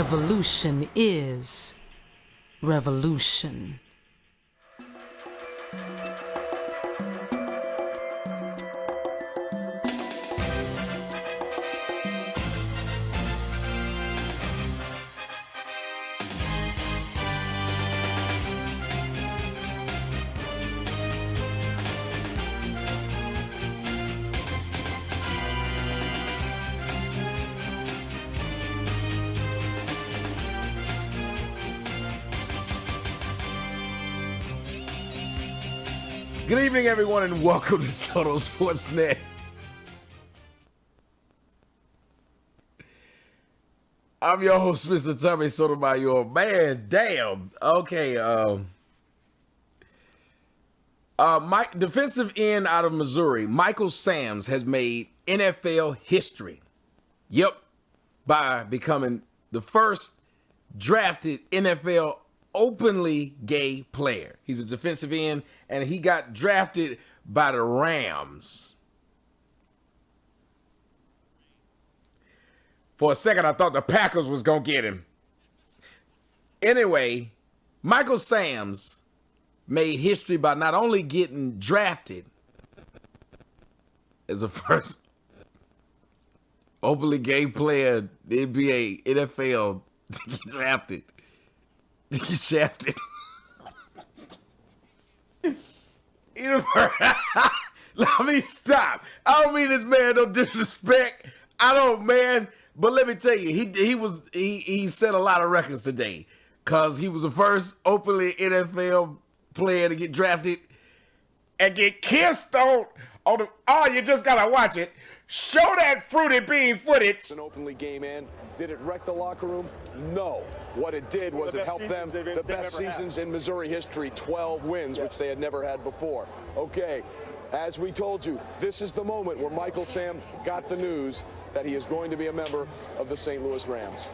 Evolution is revolution. Good evening, everyone, and welcome to Soto Sports Net. I'm your host, Mr. Tommy Sotomayor. Man, damn. Okay, defensive end out of Missouri, Michael Sams, has made NFL history. Yep, by becoming the first drafted NFL openly gay player. He's a defensive end, and he got drafted by the Rams. For a second, I thought the Packers was going to get him. Anyway, Michael Sams made history by not only getting drafted as the first openly gay player in the NBA, NFL to get drafted. He shafted. Let me stop. I don't mean this man no disrespect. I don't, man. But let me tell you, he set a lot of records today, cause he was the first openly NFL player to get drafted and get kissed on the. Oh, you just gotta watch it. Show that fruity bean footage. An openly gay man. Did it wreck the locker room? No. What it did was it helped them, the best seasons in Missouri history, 12 wins, which they had never had before. Okay, as we told you, this is the moment where Michael Sam got the news that he is going to be a member of the St. Louis Rams.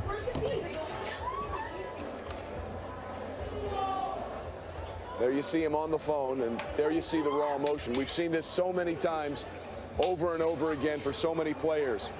There you see him on the phone, and there you see the raw emotion. We've seen this so many times, over and over again for so many players.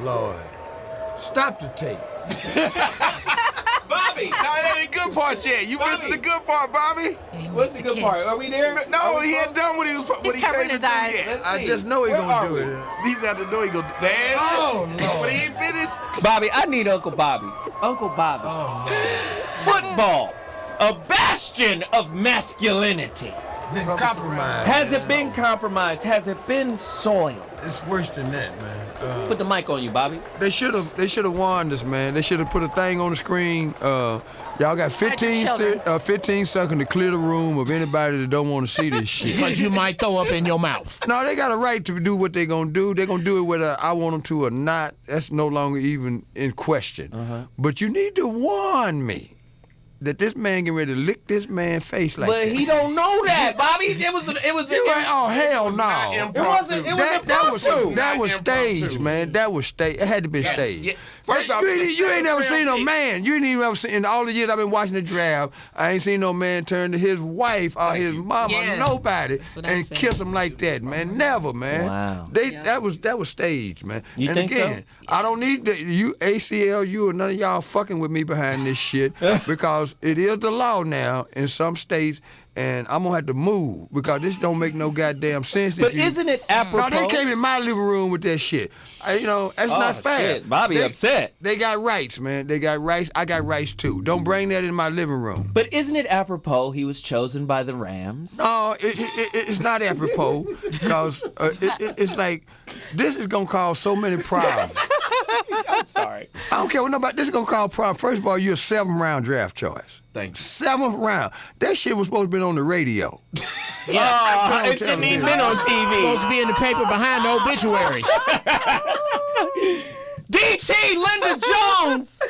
Lord. Stop the tape. Bobby! No, that ain't the good part yet. You missing the good part, Bobby. What's the good part? Are we there? No, he ain't done what he came to do yet. I just know he gonna do it. He's out the door. He go, Dad. Oh, Lord. But he ain't finished. Bobby, I need Uncle Bobby. Uncle Bobby. Oh, no. Football, a bastion of masculinity. Been compromised. Has it been compromised? Has it been soiled? It's worse than that, man. Put the mic on you, Bobby. They should have warned us, man. They should have put a thing on the screen. Y'all got 15 seconds to clear the room of anybody that don't want to see this shit. Because you might throw up in your mouth. No, they got a right to do what they gonna do. They gonna do it whether I want them to or not. That's no longer even in question. But you need to warn me that this man getting ready to lick this man's face like that. But he don't know that, Bobby. It was oh, hell no. That was staged, man. That was staged. It had to be staged. Yeah. First off, you ain't never seen no man. You ain't even ever seen, in all the years I've been watching the draft, I ain't seen no man turn to his wife or his mama, nobody, and kiss him like that, man. Never, man. Wow. That was staged, man. You and think again, so? I don't need you ACLU or none of y'all fucking with me behind this shit because it is the law now in some states. And I'm gonna have to move because this don't make no goddamn sense. But isn't it apropos? No, they came in my living room with that shit. That's not fair. Shit. Bobby upset. They got rights, man. They got rights. I got rights too. Don't bring that in my living room. But isn't it apropos he was chosen by the Rams? No, it's not apropos because it's like this is gonna cause so many problems. I'm sorry. I don't care what nobody. This is gonna cause problems. First of all, you're a 7th round draft choice. Thanks. 7th round. That shit was supposed to be on the radio. Oh, it shouldn't even been on TV. Supposed to be in the paper behind the obituaries. DT, Linda Jones,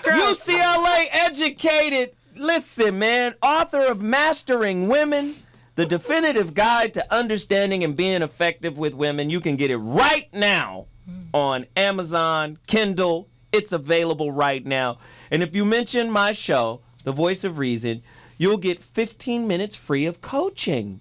UCLA educated. Listen, man, author of Mastering Women, the definitive guide to understanding and being effective with women. You can get it right now on Amazon, Kindle. It's available right now. And if you mention my show, The Voice of Reason, you'll get 15 minutes free of coaching.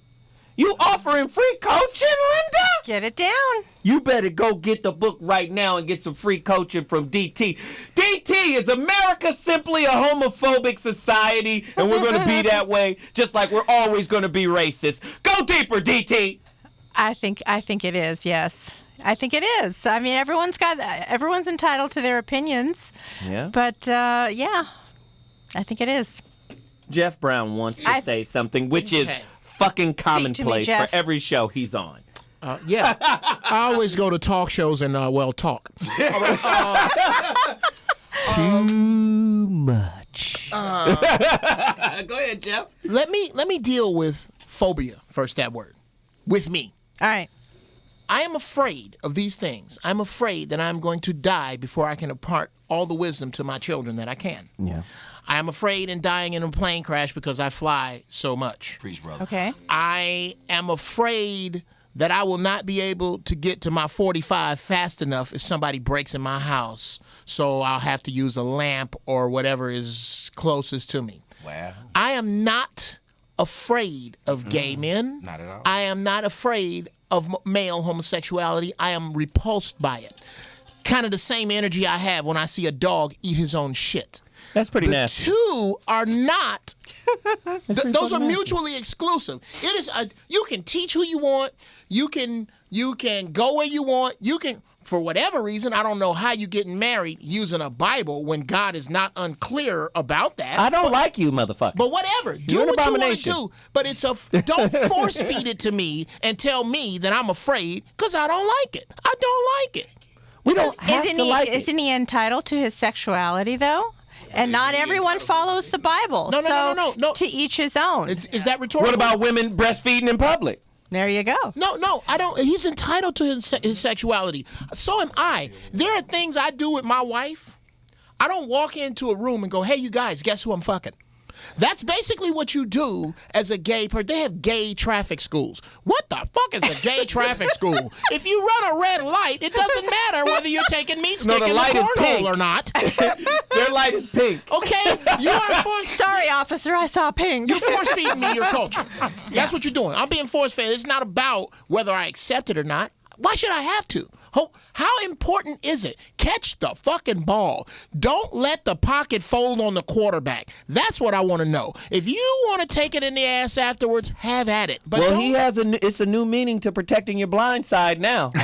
You offering free coaching, Linda? Get it down. You better go get the book right now and get some free coaching from DT. DT, is America simply a homophobic society? And we're going to be that way, just like we're always going to be racist. Go deeper, DT. I think it is, yes. I think it is. I mean, everyone's entitled to their opinions. Yeah. But, yeah, I think it is. Geoff Brown wants to say something, which is fucking commonplace for every show he's on. Yeah. I always go to talk shows and, talk. Too much. Go ahead, Geoff. Let me deal with phobia, first that word, with me. All right. I am afraid of these things. I'm afraid that I'm going to die before I can impart all the wisdom to my children that I can. Yeah. I am afraid in dying in a plane crash because I fly so much. Preach, brother. Okay. I am afraid that I will not be able to get to my 45 fast enough if somebody breaks in my house. So I'll have to use a lamp or whatever is closest to me. Wow. I am not afraid of gay men. Not at all. I am not afraid of male homosexuality. I am repulsed by it. Kind of the same energy I have when I see a dog eat his own shit. That's pretty nasty. Two are not. Those are mutually exclusive. It is you can teach who you want. You can go where you want. You can, for whatever reason, I don't know how you getting married using a Bible when God is not unclear about that. I don't like you, motherfucker. But whatever. Do what you want to do. But don't force feed it to me and tell me that I'm afraid because I don't like it. I don't like it. We don't have to like it. Isn't he entitled to his sexuality, though? And not everyone follows the Bible. No. To each his own. Is that rhetorical? What about women breastfeeding in public? There you go. No, I don't. He's entitled to his sexuality. So am I. There are things I do with my wife. I don't walk into a room and go, hey, you guys, guess who I'm fucking? That's basically what you do as a gay person. They have gay traffic schools. What the fuck is a gay traffic school? If you run a red light, it doesn't matter whether you're taking meat stick in the cornhole or not. Their light is pink. Okay? You are forced. Sorry, officer, I saw pink. You're force feeding me your culture. That's what you're doing. I'm being force fed. It's not about whether I accept it or not. Why should I have to? How important is it? Catch the fucking ball. Don't let the pocket fold on the quarterback. That's what I want to know. If you want to take it in the ass afterwards, have at it. But well, it's a new meaning to protecting your blind side now. Damn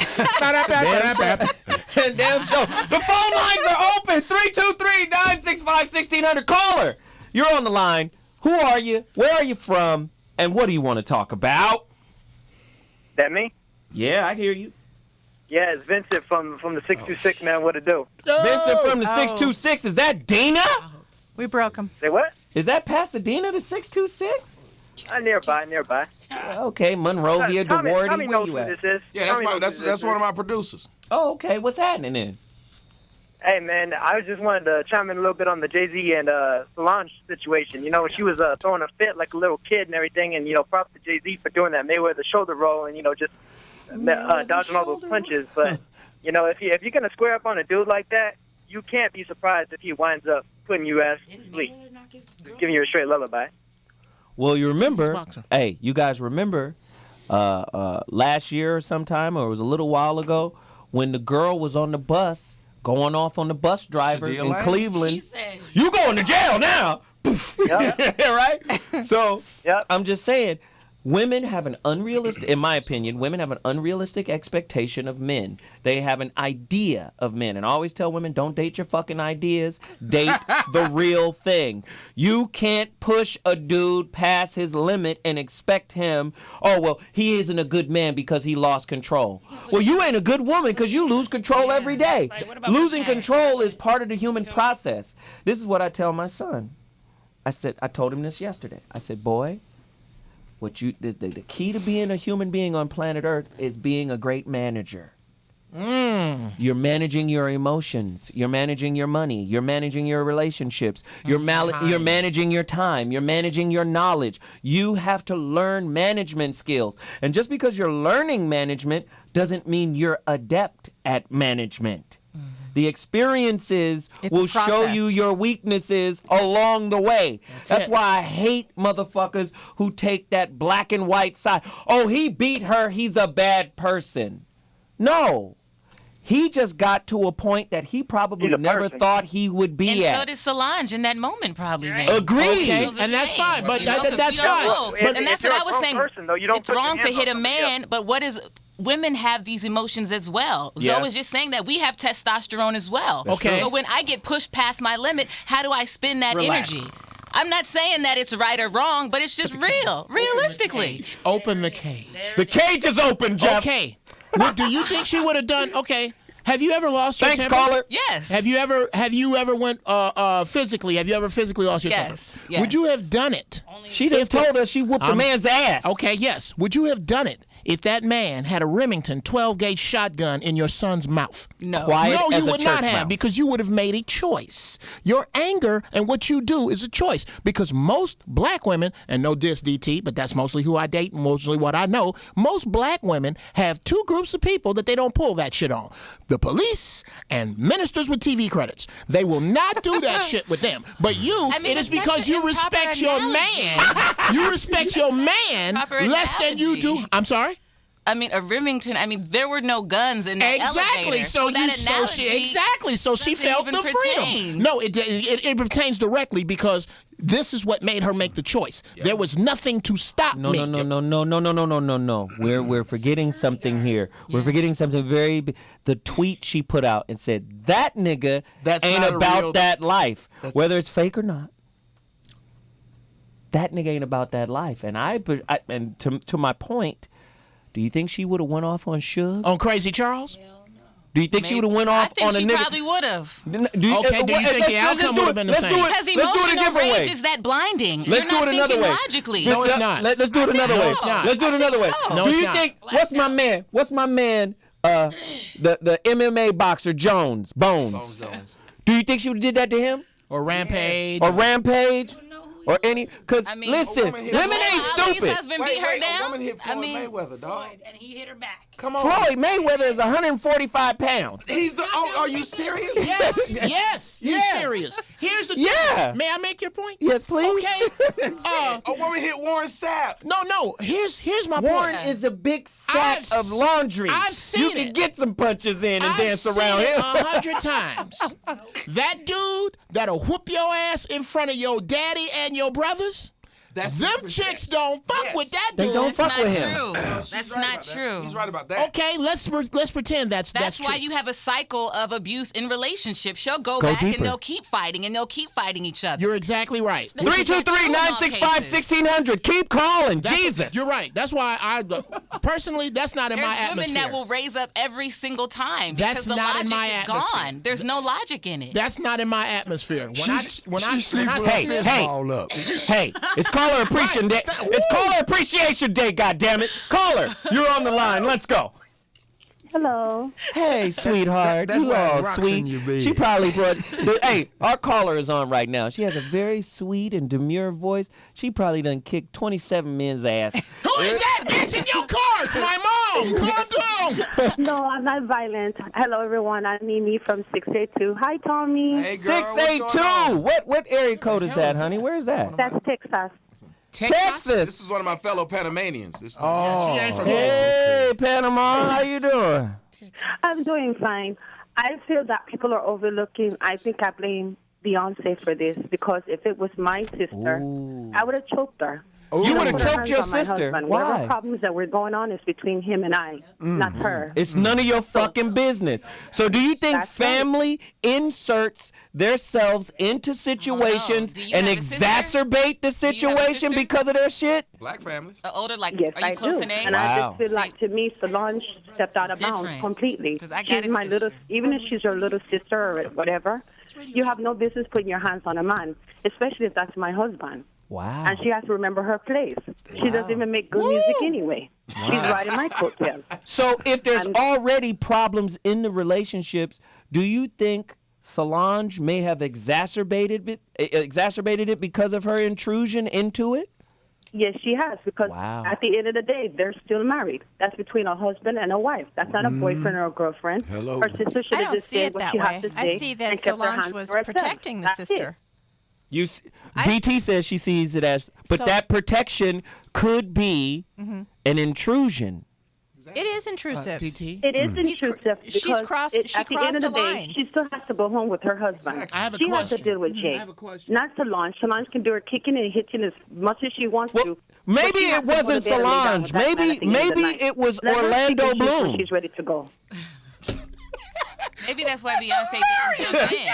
show. The phone lines are open. 323-965-1600. Caller, you're on the line. Who are you? Where are you from? And what do you want to talk about? That me? Yeah, I hear you. Yeah, it's Vincent from the 626, man. What to do? Vincent from the 626. Is that Dina? We broke him. Say what? Is that Pasadena, the 626? Nearby. Okay, Monrovia, DeWardy, where you at? This is. Yeah, that's one of my producers. Oh, okay. What's happening then? Hey, man, I just wanted to chime in a little bit on the Jay-Z and Solange situation. You know, she was throwing a fit like a little kid and everything, and, props to Jay-Z for doing that. Mayweather shoulder roll and, just dodging all those punches. But, if you're going to square up on a dude like that, you can't be surprised if he winds up putting you ass to sleep, giving you a straight lullaby. Well, you remember, hey, you guys remember last year or sometime, or it was a little while ago, when the girl was on the bus going off on the bus driver in Cleveland. You going to jail now. Right? So I'm just saying, women have an unrealistic, in my opinion, women have an unrealistic expectation of men. They have an idea of men. And I always tell women, don't date your fucking ideas. Date the real thing. You can't push a dude past his limit and expect him, oh, well, he isn't a good man because he lost control. Well, you ain't a good woman because you lose control every day. Losing control is part of the human process. This is what I tell my son. I told him this yesterday. I said, boy, The key to being a human being on planet Earth is being a great manager. You're managing your emotions. You're managing your money. You're managing your relationships. You're managing your time. You're managing your knowledge. You have to learn management skills. And just because you're learning management doesn't mean you're adept at management. The experiences will show you your weaknesses along the way. That's why I hate motherfuckers who take that black and white side. Oh, he beat her. He's a bad person. No. He just got to a point that he probably never thought he would be at. And so did Solange in that moment, probably. Right. Agreed. Okay, and that's fine. But that's fine. And that's what I was saying. It's wrong to hit a man, but women have these emotions as well. Yes. Zoe was just saying that we have testosterone as well. Okay. So when I get pushed past my limit, how do I spend that energy? I'm not saying that it's right or wrong, but it's just real, realistically. Open the cage. The cage is open, Geoff. Okay. Well, do you think she would have done? Okay. Have you ever lost your temper? Caller. Yes. Have you ever went physically? Have you ever physically lost your temper? Yes. Would you have done it? She just told us she whooped a man's ass. Okay. Yes. Would you have done it if that man had a Remington 12-gauge shotgun in your son's mouth? No. No, you would not have, because you would have made a choice. Your anger and what you do is a choice, because most black women, and no diss DT, but that's mostly who I date, mostly what I know, most black women have two groups of people that they don't pull that shit on. The police and ministers with TV credits. They will not do that shit with them. But it is because you respect your man. You respect your man less than you do. I'm sorry? I mean, a Remington. I mean, there were no guns in the elevator. So she felt the freedom. No, it pertains directly, because this is what made her make the choice. Yeah. There was nothing to stop me. No. We're forgetting something here. Yeah. We're forgetting something very big. The tweet she put out and said, that nigga ain't about that life, whether it's fake or not. That nigga ain't about that life. And to my point, do you think she would have went off on Suge? On Crazy Charles? Do you think she would have went off on a nigga? I think she probably would have. Do you think the outcome would have been the same? Because emotional rage is that blinding. Let's do it another way. Logically. No, it's not. Let's do it another way. Let's do it another way. No, do you think, what's my man, the MMA boxer Bones Jones. Do you think she would have did that to him? Or Rampage? Or any, because listen, women ain't stupid. Ali's husband beat her down. A woman hit Floyd Mayweather, dog. And he hit her back. Come on. Floyd Mayweather is 145 pounds. He's the. Oh, are you serious? Yes. You're serious. Here's the thing. May I make your point? Yes, please. Okay. A woman hit Warren Sapp. No. Here's my point. Warren is a big sack of laundry. I've seen it. You can get some punches in and dance around him. 100 times. That dude that'll whoop your ass in front of your daddy and your brothers. Them chicks don't fuck with that dude. They don't fuck with him. That's not true. He's right about that. Okay, let's pretend that's true. That's why you have a cycle of abuse in relationships. She'll go back deeper. and they'll keep fighting and they'll keep fighting each other. You're exactly right. 323-965-1600. Keep calling. Jesus. You're right. That's why I personally, that's not in my atmosphere. There's women that will raise up every single time because That's the not logic in my is atmosphere. gone. There's no logic in it. That's not in my atmosphere. Hey, it's Caller Appreciation Day. It's Caller Appreciation Day, goddammit. Caller, you're on the line. Let's go. Hello. Hey, sweetheart. That's you why all it rocks sweet. in your bed. She probably brought. Hey, our caller is on right now. She has a very sweet and demure voice. She probably done kicked 27 men's ass. Who is that bitch in your car? It's my mom. Calm down. No, I'm not violent. Hello, everyone. I'm Mimi from 682. Hi, Tommy. Hey, girl, 682. What area code is that, honey? Where is that? That's Texas. Texas. This is one of my fellow Panamanians. She ain't from Texas. Hey, Panama. How you doing? I'm doing fine. I feel that people are overlooking. I think I blame Beyonce for this, because if it was my sister, I would have choked her. You would have choked your sister? Why? Whatever problems that were going on is between him and I, not her. It's none of your fucking business. So do you think family inserts themselves into situations and exacerbate the situation because of their shit? Black families. Older, like, yes, are you close in age? And I just feel like, to me, Solange stepped out of bounds completely. She's my little, even if she's your little sister or whatever, you have no business putting your hands on a man, especially if that's my husband. Wow. And she has to remember her place. She doesn't even make good music anyway. She's riding my coattails. So if there's already problems in the relationships, do you think Solange may have exacerbated it because of her intrusion into it? Yes, she has, because at the end of the day, they're still married. That's between a husband and a wife. That's not a boyfriend or a girlfriend. Hello. Her sister should I have don't just see said it what that she way. had to say. I see that and kept her Solange hands was to herself. protecting the That's it. sister. DT says she sees it as, but So- that protection could be an intrusion. It is intrusive. DT? It is intrusive she's because crossed- it, she at the end of crossed the a day, line. she still has to go home with her husband. I have a she has to question. deal with Jay. I have a question. Not Solange. Solange can do her kicking and hitting as much as she wants to. Maybe but she has it to go to wasn't bed and lay down with Solange. that man Maybe at the end of the night. it was Let her Orlando pick and choose when Bloom. She's ready to go. Maybe that's why Beyonce didn't jump in.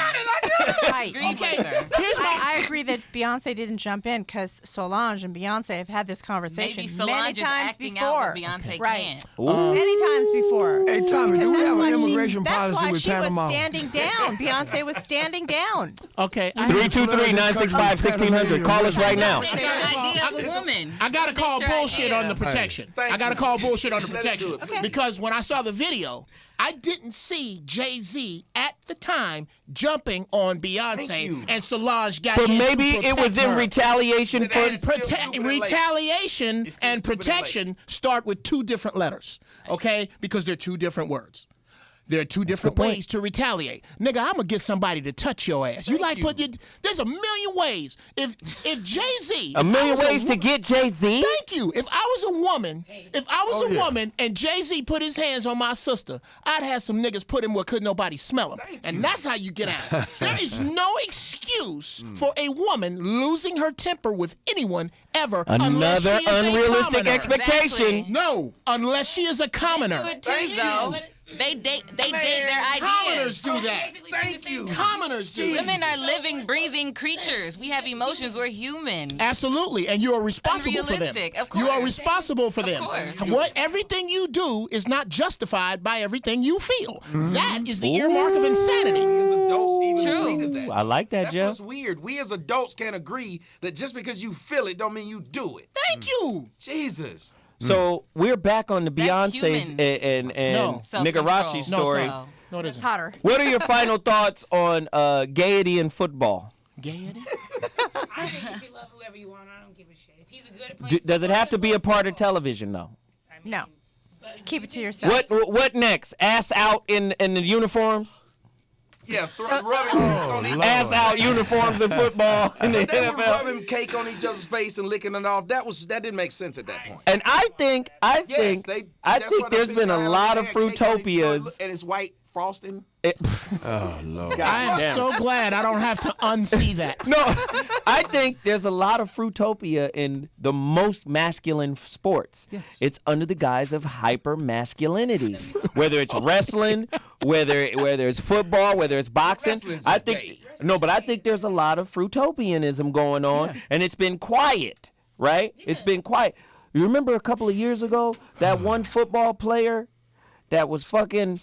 Right. Agreed with her. I agree that Beyonce didn't jump in because Solange and Beyonce have had this conversation Maybe many Solange is times acting before. out what Beyonce right. can't. Many times before. Hey, Tommy, do we have an immigration That's policy why with she Panama? was standing down. Beyonce was standing down. Okay. 323-965-1600. Call us right now. I gotta call bullshit on the protection. I gotta call bullshit on the protection because when I saw the video, I didn't see Jay-Z at the time jumping on Beyonce and Solange got But in to maybe it protect was in her. retaliation for Retaliation and protection start with two different letters, okay? Because they're two different words. There are two different ways to retaliate. Nigga, I'm gonna get somebody to touch your ass. There's a million ways. If Jay-Z, a million ways to get Jay-Z. Thank you. If I was a woman and Jay-Z put his hands on my sister, I'd have some niggas put him where couldn't nobody smell him. And that's how you get out. There is no excuse for a woman losing her temper with anyone ever unless Another she is a unrealistic commoner. Exactly. Expectation. No, unless she is a commoner. Good too, though. They date their ideas. Commoners do that. Thank you. Commoners do that. Women are living, breathing creatures. We have emotions. We're human. Absolutely, and you are responsible for them. Unrealistic, of You are course. responsible for them. course. Everything you do is not justified by everything you feel. That is the earmark of insanity. We as adults even agree to that. I like that, That's Jeff. what's weird. We as adults can't agree that just because you feel it don't mean you do it. Thank you. Jesus. So we're back on the Beyonce's and No. Nigarachi story. No, it isn't. Hotter. What are your final thoughts on gaiety in football? Gaiety? I think you can love whoever you want. I don't give a shit. If he's a good at playing Does it have to be a part of television, though? No. Keep it to yourself. What next? Ass out in the uniforms? Yeah, rubbing on each Ass out uniforms in football in the They were NFL. rubbing cake on each other's face and licking it off. That didn't make sense at that point. And I think That's why there's been a lot of Fruitopias. And it's white frosting. Oh, Lord. I am so glad I don't have to unsee that. No, I think there's a lot of Fruitopia in the most masculine sports. Yes. It's under the guise of hyper masculinity. Whether it's wrestling, whether it's football, whether it's boxing. I think there's a lot of Fruitopianism going on, and it's been quiet, right? Yeah. It's been quiet. You remember a couple of years ago that one football player that was fucking.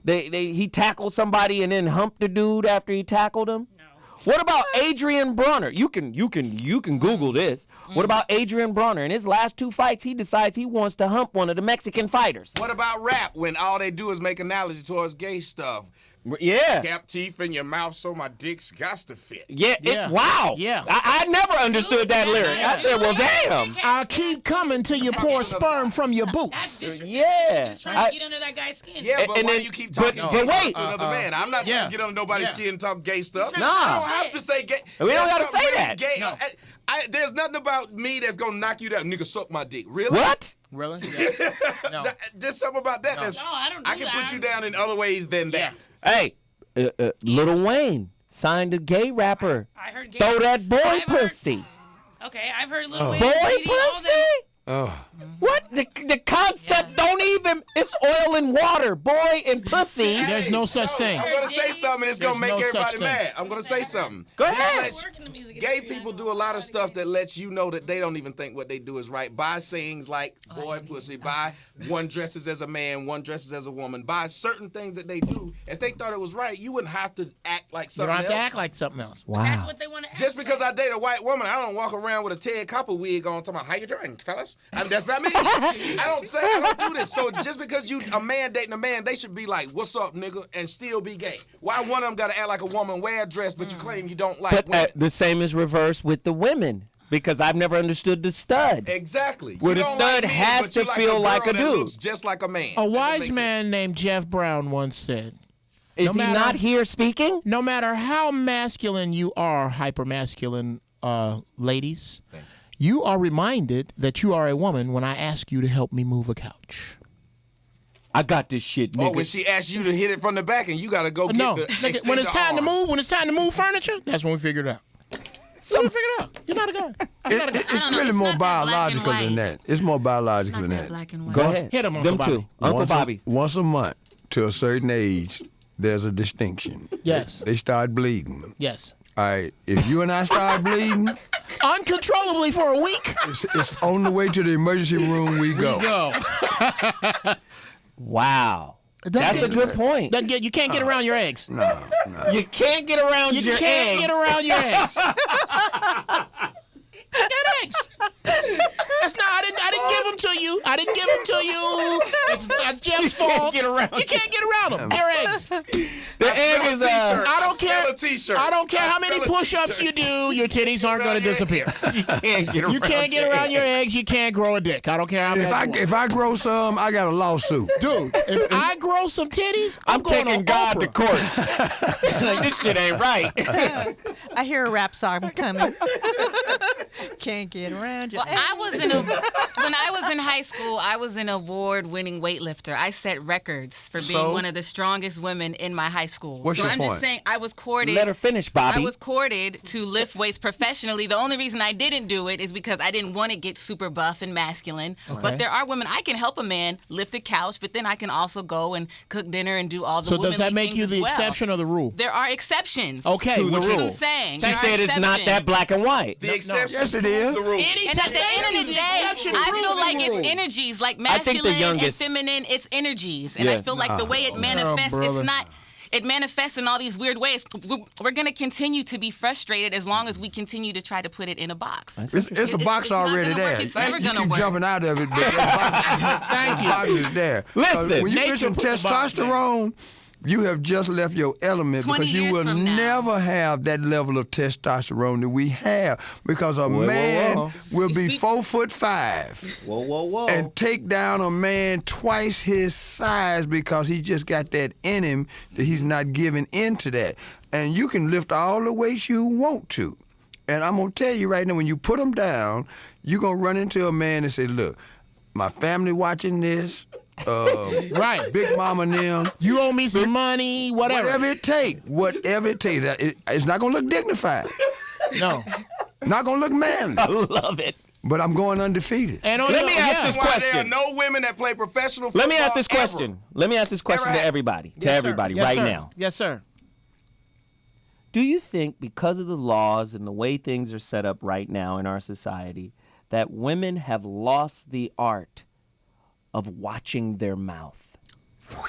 He tackled somebody and then humped the dude after he tackled him. No. What about Adrian Bronner? You can Google this. What about Adrian Bronner? In his last 2 fights, he decides he wants to hump one of the Mexican fighters. What about rap when all they do is make analogy towards gay stuff? Yeah. Cap teeth in your mouth so my dick's got to fit. Yeah. Wow. Yeah. I never understood that lyric. I said, well, damn. I'll keep coming till you pour sperm from your boots. Yeah. Just trying to get under that guy's skin. Yeah, but why do you keep talking but gay stuff wait. to another man? I'm not trying to get under nobody's skin and talk gay stuff. Nah. I don't have to say gay. We don't gotta There's something say that. Gay. No. There's nothing about me that's gonna knock you down. Nigga, suck my dick. Really? What? Really? Yeah. No. There's something about that. No, I don't do I can that. put you down in other ways than that. Hey, Lil Wayne signed a gay rapper. I heard gay. Throw that boy I've heard- pussy. Okay, I've heard Lil Wayne. Boy Diddy, all pussy? them. Oh. What? The concept don't even. It's oil and water, boy, and pussy. There's no such thing. I'm gonna say something. It's gonna make no such everybody thing. mad. I'm gonna say something. Go ahead. Gay people do a lot of stuff that lets you know that they don't even think what they do is right. By sayings like boy, pussy. By one dresses as a man, one dresses as a woman. By certain things that they do. If they thought it was right, you wouldn't have to act like You something don't have else. to act like something else. Wow. That's what they want to. Just because I date a white woman, I don't walk around with a Ted Copper wig on talking about how you doing, fellas. I mean, that's not me. I don't do this. So just because you a man dating a man, they should be like, "What's up, nigga?" and still be gay. Why one of them got to act like a woman, wear a dress, but you claim you don't like But women? the same is reversed with the women. Because I've never understood the stud. Exactly. Where You the don't stud like men, has but to you feel like a girl that dude. looks just like a man. A If that wise makes man sense. named Geoff Brown once said, Is he not here speaking? No matter how masculine you are, hypermasculine ladies, you are reminded that you are a woman when I ask you to help me move a couch. I got this shit, nigga. Oh, when she asks you to hit it from the back and you got to go get No, the nigga, when it's time to move furniture, that's when we figure it out. So we figure it out. You're not a guy. It's really more biological than that. It's more biological than that. Black and white. Go ahead. Hit him, Uncle Them two. Bobby. Uncle Bobby. Once a month, to a certain age, there's a distinction. Yes. They start bleeding. Yes. All right, if you and I start bleeding, uncontrollably for a week, it's on the way to the emergency room we go. Wow. That's a good point. You can't get around your eggs. No. You can't get around your eggs. You can't get around your eggs. Get eggs. That's not. I didn't give them to you. I didn't give them to you. It's Jeff's fault. You can't get around them. They're eggs. The egg is I don't care. Smell a t-shirt. I don't care how many smell a push-ups you do. Your titties aren't going to disappear. You can't get around your eggs. You can't grow a dick. I don't care how many. If I grow some, I got a lawsuit. Dude, if I grow some titties, I'm going taking on God Oprah. to court. Like, this shit ain't right. I hear a rap song coming. Can't get around you. Well, when I was in high school, I was an award-winning weightlifter. I set records for being one of the strongest women in my high school. What's your I'm point? just saying, I was courted. Let her finish, Bobby. I was courted to lift weights professionally. The only reason I didn't do it is because I didn't want to get super buff and masculine. Okay. But there are women, I can help a man lift a couch, but then I can also go and cook dinner and do all the So does that make things you as the well. exception or the rule? There are exceptions. Okay, To the That's what rule. I'm saying. She There are said it's not exceptions. that black and white. The exception Yes, it is. the rule. And at the end of the day, I feel like it's energies, like I think the masculine and youngest- feminine, it's energies. And I Yeah. feel like the way it manifests, brother. it's not. It manifests in all these weird ways. We're going to continue to be frustrated as long as we continue to try to put it in a box. It's a box it's not already gonna work. there. It's never You gonna keep work. jumping out of it, but that box is there. Listen, when you nature mention put the box there. testosterone, you have just left your element 20 because you years will from now. never have that level of testosterone that we have because a man whoa. will be 4'5" Whoa, whoa, whoa. and take down a man twice his size because he just got that in him that he's not giving into that. And you can lift all the weights you want to. And I'm going to tell you right now, when you put them down, you're going to run into a man and say, look, my family watching this, Right. Big Mama and them. You owe me some money, whatever. Whatever it take. It's not going to look dignified. No. Not going to look manly. I love it. But I'm going undefeated. And Let me ask this Why question. there are no women that play professional football Let me ask this ever. question. Let me ask this question to everybody. To everybody right now. Yes, sir. Do you think because of the laws and the way things are set up right now in our society that women have lost the art of watching their mouth?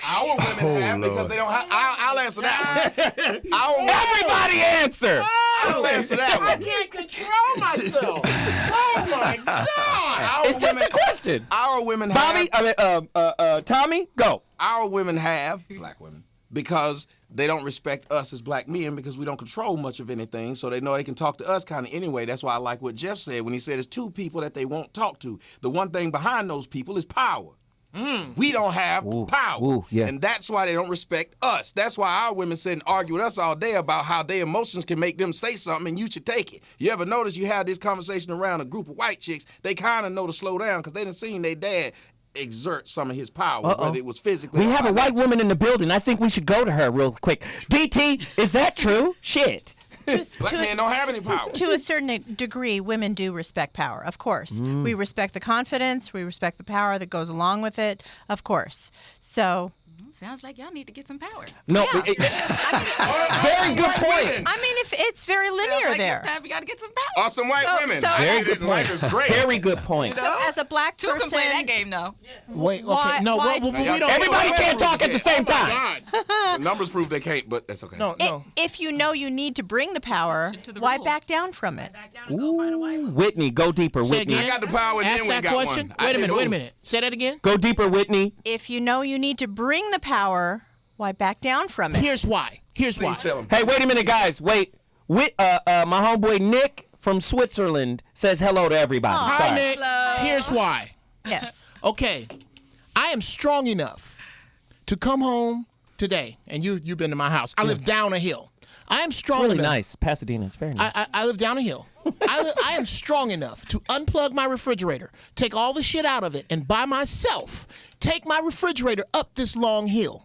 Our women have because they don't have. I'll answer that one. Our women, Everybody answer. I'll answer that I one. can't control myself. Oh my God! It's just a question. Our women Bobby, have. Tommy, go. Our women have black women because they don't respect us as black men because we don't control much of anything. So they know they can talk to us kind of anyway. That's why I like what Geoff said when he said it's two people that they won't talk to. The one thing behind those people is power. We don't have power. yeah. And that's why they don't respect us. That's why our women sit and argue with us all day about how their emotions can make them say something and you should take it. You ever notice you have this conversation around a group of white chicks, they kind of know to slow down because they done seen their dad exert some of his power, whether it was physically We or have a white financially. woman in the building. I think we should go to her real quick. DT, is that true? Shit. Black men don't have any power. To a certain degree, women do respect power, of course. We respect the confidence. We respect the power that goes along with it, of course. So... Sounds like y'all need to get some power. No, Yeah. very good point. I mean, if it's very linear like there. It's time you got to get some power. Or some white women. Very good point. Very good point. So as a black Two person, can play that game though. Wait, okay. Why- No, why- we don't. Everybody can't talk at the same time. The numbers prove they can't, but that's okay. No. if you know you need to bring the power, why back down from it? Whitney, go deeper, Say Whitney. again. I got the power and Ask then we that got question. one. I Wait a did minute. Wait a both. minute. Say that again. Go deeper, Whitney. If you know you need to bring the power, why back down from it? Here's why. Here's why. Please tell them. Hey, wait a minute, guys. Wait. My homeboy Nick from Switzerland says hello to everybody. Aw. Sorry. Hi, Nick. Here's why. Yes. Okay, I am strong enough to come home today, and you've been to my house. I live down a hill. I am strong Really enough. nice. Pasadena is very nice. I live down a hill. I am strong enough to unplug my refrigerator, take all the shit out of it, and by myself take my refrigerator up this long hill.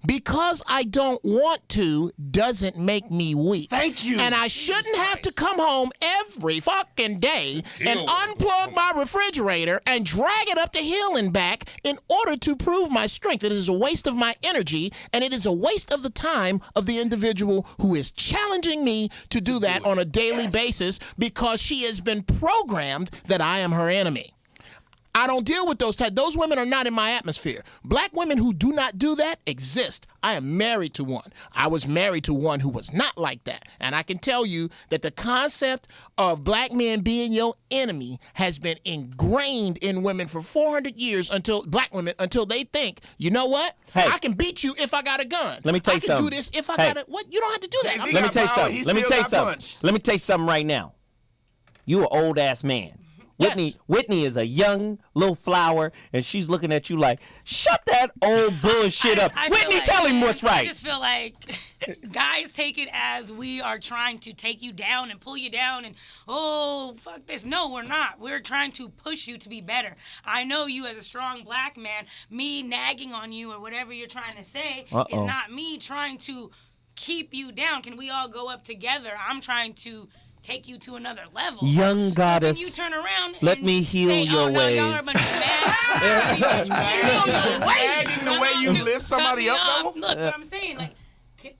Because I don't want to doesn't make me weak. Thank you. And I shouldn't have to come home every fucking day and unplug my refrigerator and drag it up the hill and back in order to prove my strength. It is a waste of my energy, and it is a waste of the time of the individual who is challenging me to do that on a daily basis because she has been programmed that I am her enemy. I don't deal with those types. Those women are not in my atmosphere. Black women who do not do that exist. I am married to one. I was married to one who was not like that. And I can tell you that the concept of black men being your enemy has been ingrained in women for 400 years until they think, you know what? Hey. I can beat you if I got a gun. Let me tell you I can something. do this if I Hey. got a... What? You don't have to do that. Jay-Z Let me got tell you power, something. he Let me still tell you got something. punch. Let me tell you something right now. You an old ass man. Yes. Whitney is a young little flower, and she's looking at you like, shut that old bullshit up. I feel Whitney, like- tell him what's I right. just feel like guys take it as we are trying to take you down and pull you down and, oh, fuck this. No, we're not. We're trying to push you to be better. I know you as a strong black man, me nagging on you or whatever you're trying to say is not me trying to keep you down. Can we all go up together? I'm trying to take you to another level. Young goddess, When you turn around let and me heal say, your oh, no, ways. y'all are a bunch of bad. Nagging the way you lift somebody up, though? Look, what I'm saying, like,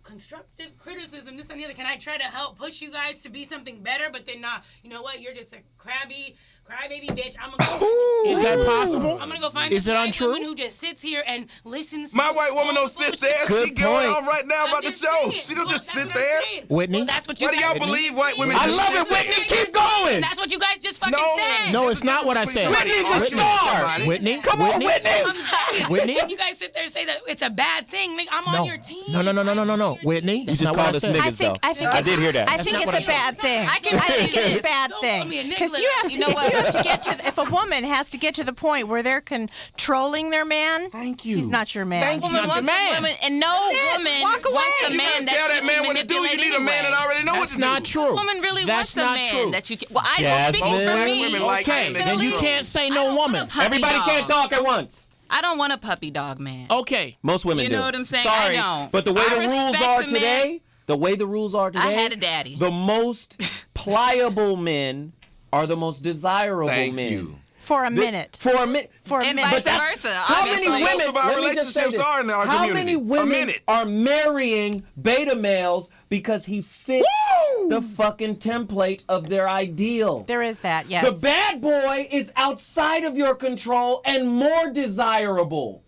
constructive criticism, this and the other. Can I try to help push you guys to be something better? But then, you know what? You're just a crybaby bitch. I'm gonna go. Is that possible? I'm gonna go find Is this it white untrue? woman who just sits here and listens. My to white woman all don't sit bullshit. there. Good She going point. off right now about the just show. saying. She don't Look, just that's sit what I'm there. saying. Whitney? Well, that's what you Why do y'all guys believe white women I just love sit it, Whitney. there? Keep going. That's what you guys just fucking No. said. No, it's not what I said. Whitney's a Whitney. star. Whitney? Come on, Whitney? Whitney. I'm saying, Whitney? when you guys sit there and say that it's a bad thing, I'm on your team. No. Whitney, that's just not what I called us said. niggas. I did hear that. I That's think not what I it's a said. bad thing. I can tell think you it's this. a bad Don't thing call me a because nigga. you have to. You know what? You have to get to. If a woman has to get to the point where they're controlling their man, Thank you. he's not your man. Thank you. Woman Not your wants a man. woman, and no woman Walk away. wants a You man gotta that tell she that man can what to do. You manipulate need a man that anyway. already know what That's to do. not true. Woman really That's wants a not man true. that you can. Well, I will speak Jasmine. for Most me. women like Okay, that. then you can't say no woman. Puppy Everybody dog. can't talk at once. I don't want a puppy dog man. Okay. Most women You do. know what I'm saying? Sorry, I don't. but the way I the rules respect are a man. today, I had a daddy. the most pliable men are the most desirable Thank men. you. For a minute. For a minute. For a And minute. vice But that's- versa, How many obviously. women? Most of our let me just say relationships this. are in our How community. many A women minute. are marrying beta males because he fits the fucking template of their ideal? There is that. Yes. The bad boy is outside of your control and more desirable.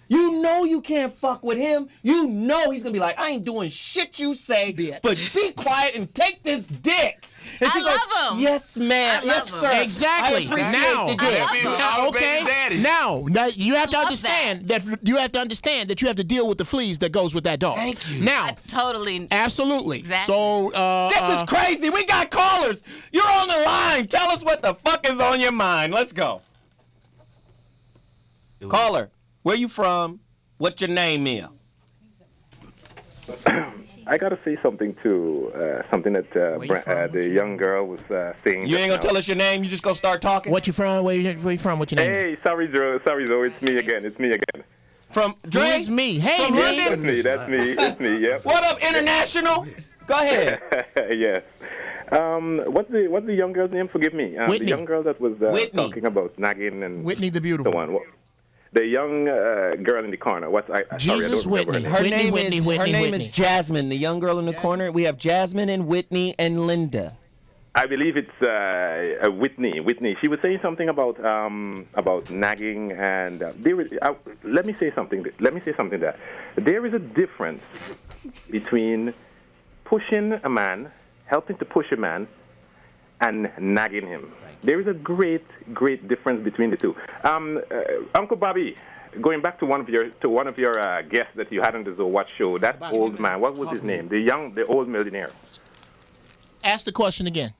You know you can't fuck with him. You know he's gonna be like, I ain't doing shit you say, but be quiet and take this dick. And I she love goes, him. yes, ma'am. I yes, love sir. him. Exactly. I appreciate Now, the dick. love him. All the okay. baby's daddies. Now you have to Love understand that you have to understand that you have to deal with the fleas that goes with that dog. Thank you. Now, Totally. absolutely. Exactly. So This is crazy. We got callers. You're on the line. Tell us what the fuck is on your mind. Let's go. Caller, where you from? What your name is? I gotta say something to something that the young girl was saying. You ain't gonna tell us your name. You just gonna start talking. What you from? Where you from? What your name? Hey, sorry, Joe. It's me again. From Dre? It's me. Hey, From man. London? That's me. Yep. What up, International? Go ahead. Yes. What's the young girl's name? Forgive me. Whitney. The young girl that was talking about nagging and Whitney the Beautiful. So on. The young girl in the corner. Jesus sorry, I don't remember Whitney. Her name is Jasmine, the young girl in the corner. We have Jasmine and Whitney and Linda. I believe it's Whitney. Whitney. She was saying something about nagging, and let me say something. That there is a difference between pushing a man, helping to push a man, and nagging him. There is a great difference between the two. Uncle Bobby, going back to one of your guests that you had on the Zoe Watch show, that old man, what was his name? The old millionaire. Ask the question again.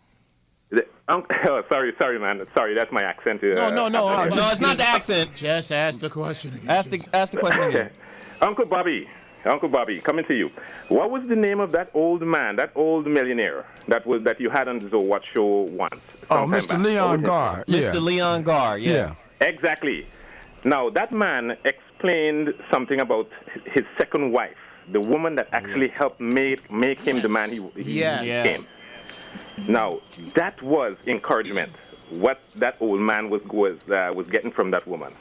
Sorry, man. Sorry, that's my accent. No, it's not the accent. Just ask the question again. Ask the question again. Uncle Bobby, coming to you. What was the name of that old man, that old millionaire that you had on the Zoe Watch show once? Oh, Mr. Leon Gar. Yeah. Mr. Leon Gar. Yeah. Exactly. Now that man explained something about his second wife, the woman that actually helped make him the man he became. Now that was encouragement. What that old man was getting from that woman.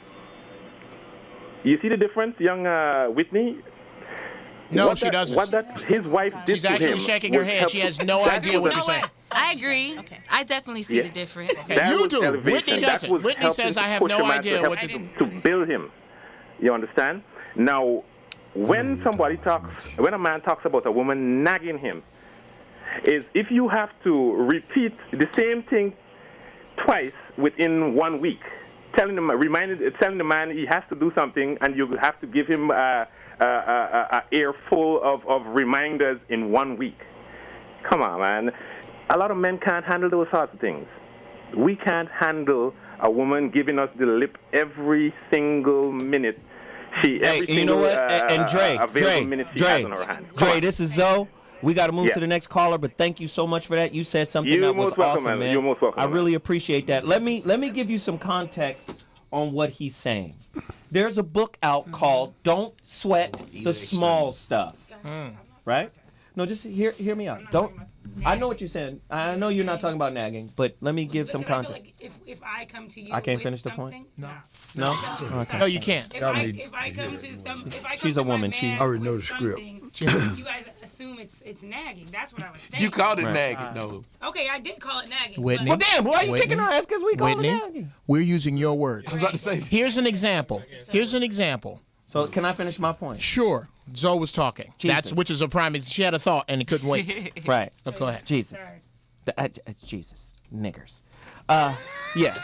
You see the difference, young Whitney? No, she doesn't. His wife did She's actually shaking her head. She has no idea what you're saying. I agree. Okay. I definitely see the difference. You do. Whitney doesn't. Whitney says I have no idea what to build him. You understand? Now, when a man talks about a woman nagging him, is if you have to repeat the same thing twice within 1 week, telling the man he has to do something, and you have to give him a ear full of reminders in 1 week. Come on, man. A lot of men can't handle those sorts of things. We can't handle a woman giving us the lip every single minute. You know what? And Dre, this is Zoe. We got to move to the next caller, but thank you so much for that. You said something that was awesome, man. You're most welcome. I really appreciate that. Let me give you some context on what he's saying. There's a book out called "Don't Sweat the Small Stuff," right? No, just hear me out. I know what you're saying. I know you're not talking about nagging, but let me give some context. If I come to you, I can't finish the point. No. Okay. No, you can't. If I come to She's a woman. She already knows the script. You guys assume it's nagging. That's what I was saying. You called it nagging, though. Okay, I did call it nagging. Whitney. Well, damn, why are you kicking our ass because we called it nagging? We're using your words. I was about to say. Here's an example. So can I finish my point? Sure. Zoe was talking. Jesus. Which is a prime. She had a thought and it couldn't wait. Right. Go ahead. Jesus. Jesus. Niggers. Yeah.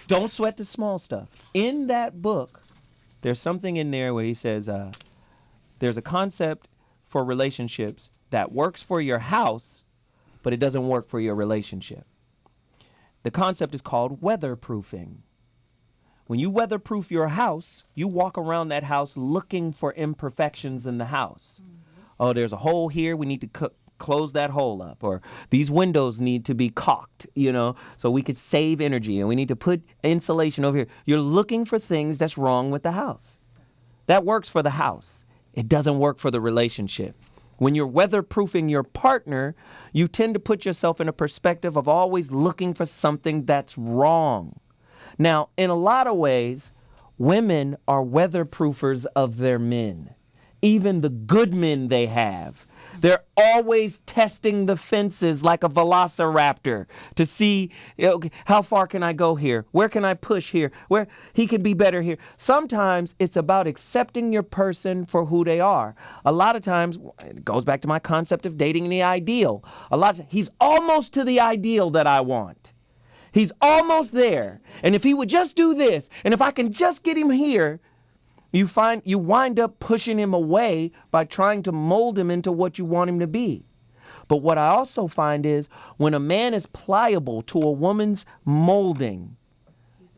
Don't sweat the small stuff. In that book, there's something in there where he says there's a concept for relationships that works for your house, but it doesn't work for your relationship. The concept is called weatherproofing. When you weatherproof your house, you walk around that house looking for imperfections in the house. Oh, there's a hole here. We need to close that hole up. Or these windows need to be caulked, so we could save energy. And we need to put insulation over here. You're looking for things that's wrong with the house. That works for the house. It doesn't work for the relationship. When you're weatherproofing your partner, you tend to put yourself in a perspective of always looking for something that's wrong. Now, in a lot of ways, women are weatherproofers of their men, even the good men they have. They're always testing the fences like a velociraptor to see, how far can I go here? Where can I push here? Where he could be better here. Sometimes it's about accepting your person for who they are. A lot of times, it goes back to my concept of dating the ideal. He's almost to the ideal that I want. He's almost there. And if he would just do this, and if I can just get him here, you wind up pushing him away by trying to mold him into what you want him to be. But what I also find is when a man is pliable to a woman's molding,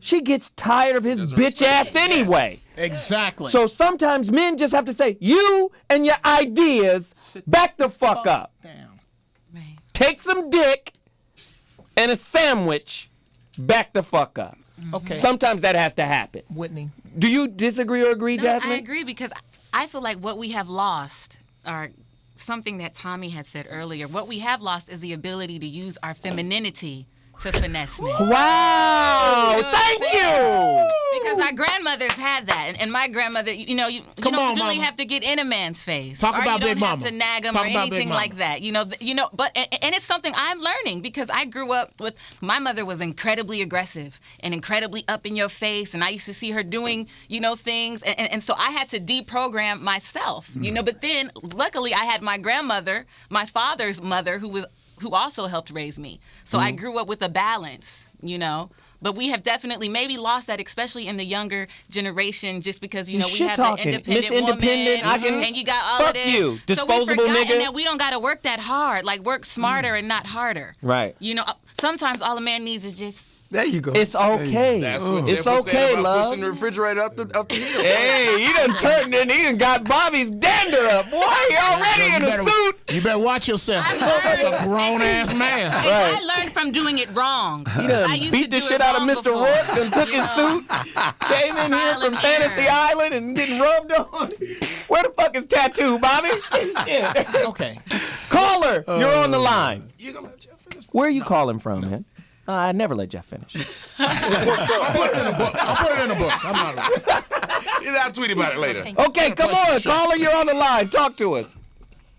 she gets tired of his bitch ass anyway. Exactly. So sometimes men just have to say, you and your ideas, back the fuck up. Down. Take some dick and a sandwich, back the fuck up. Okay. Sometimes that has to happen. Whitney. Do you disagree or agree, Jasmine? I agree because I feel like what we have lost, or something that Tommy had said earlier. What we have lost is the ability to use our femininity to finesse men. Wow! Thank you! Because our grandmothers had that, and my grandmother, you don't really Mama. have to get in a man's face. Talk or about you Big don't have Mama. to nag him Talk or about Big anything Mama. like that. But it's something I'm learning because I grew up with my mother was incredibly aggressive and incredibly up in your face, and I used to see her doing things, and so I had to deprogram myself. But then luckily I had my grandmother, my father's mother, who also helped raise me. So I grew up with a balance, But we have definitely maybe lost that, especially in the younger generation, just because, we have the independent Miss woman, and you got all fuck of this. you, disposable so we nigga. that we don't got to work that hard. Like, work smarter and not harder. Right. Sometimes all a man needs is just... There you go. It's okay. That's what It's Jeff was saying okay, about love. pushing the refrigerator up the hill. Hey, he done turned in. He done got Bobby's dander up. Boy, he already in a suit. You better watch yourself. That's a grown-ass man. And Right. I learned from doing it wrong. He done I used beat to the do shit it out of wrong Mr. before. Rourke and took his suit, came in here Trial from and Fantasy error. Island and getting rubbed on. Where the fuck is Tattoo, Bobby? Shit. Okay. Caller, you're on the line. Where are you calling from, man? I never let Jeff finish. I'll put it in a book. I'm out of it. I'll tweet about it later. Okay, come on, caller, you're on the line. Talk to us.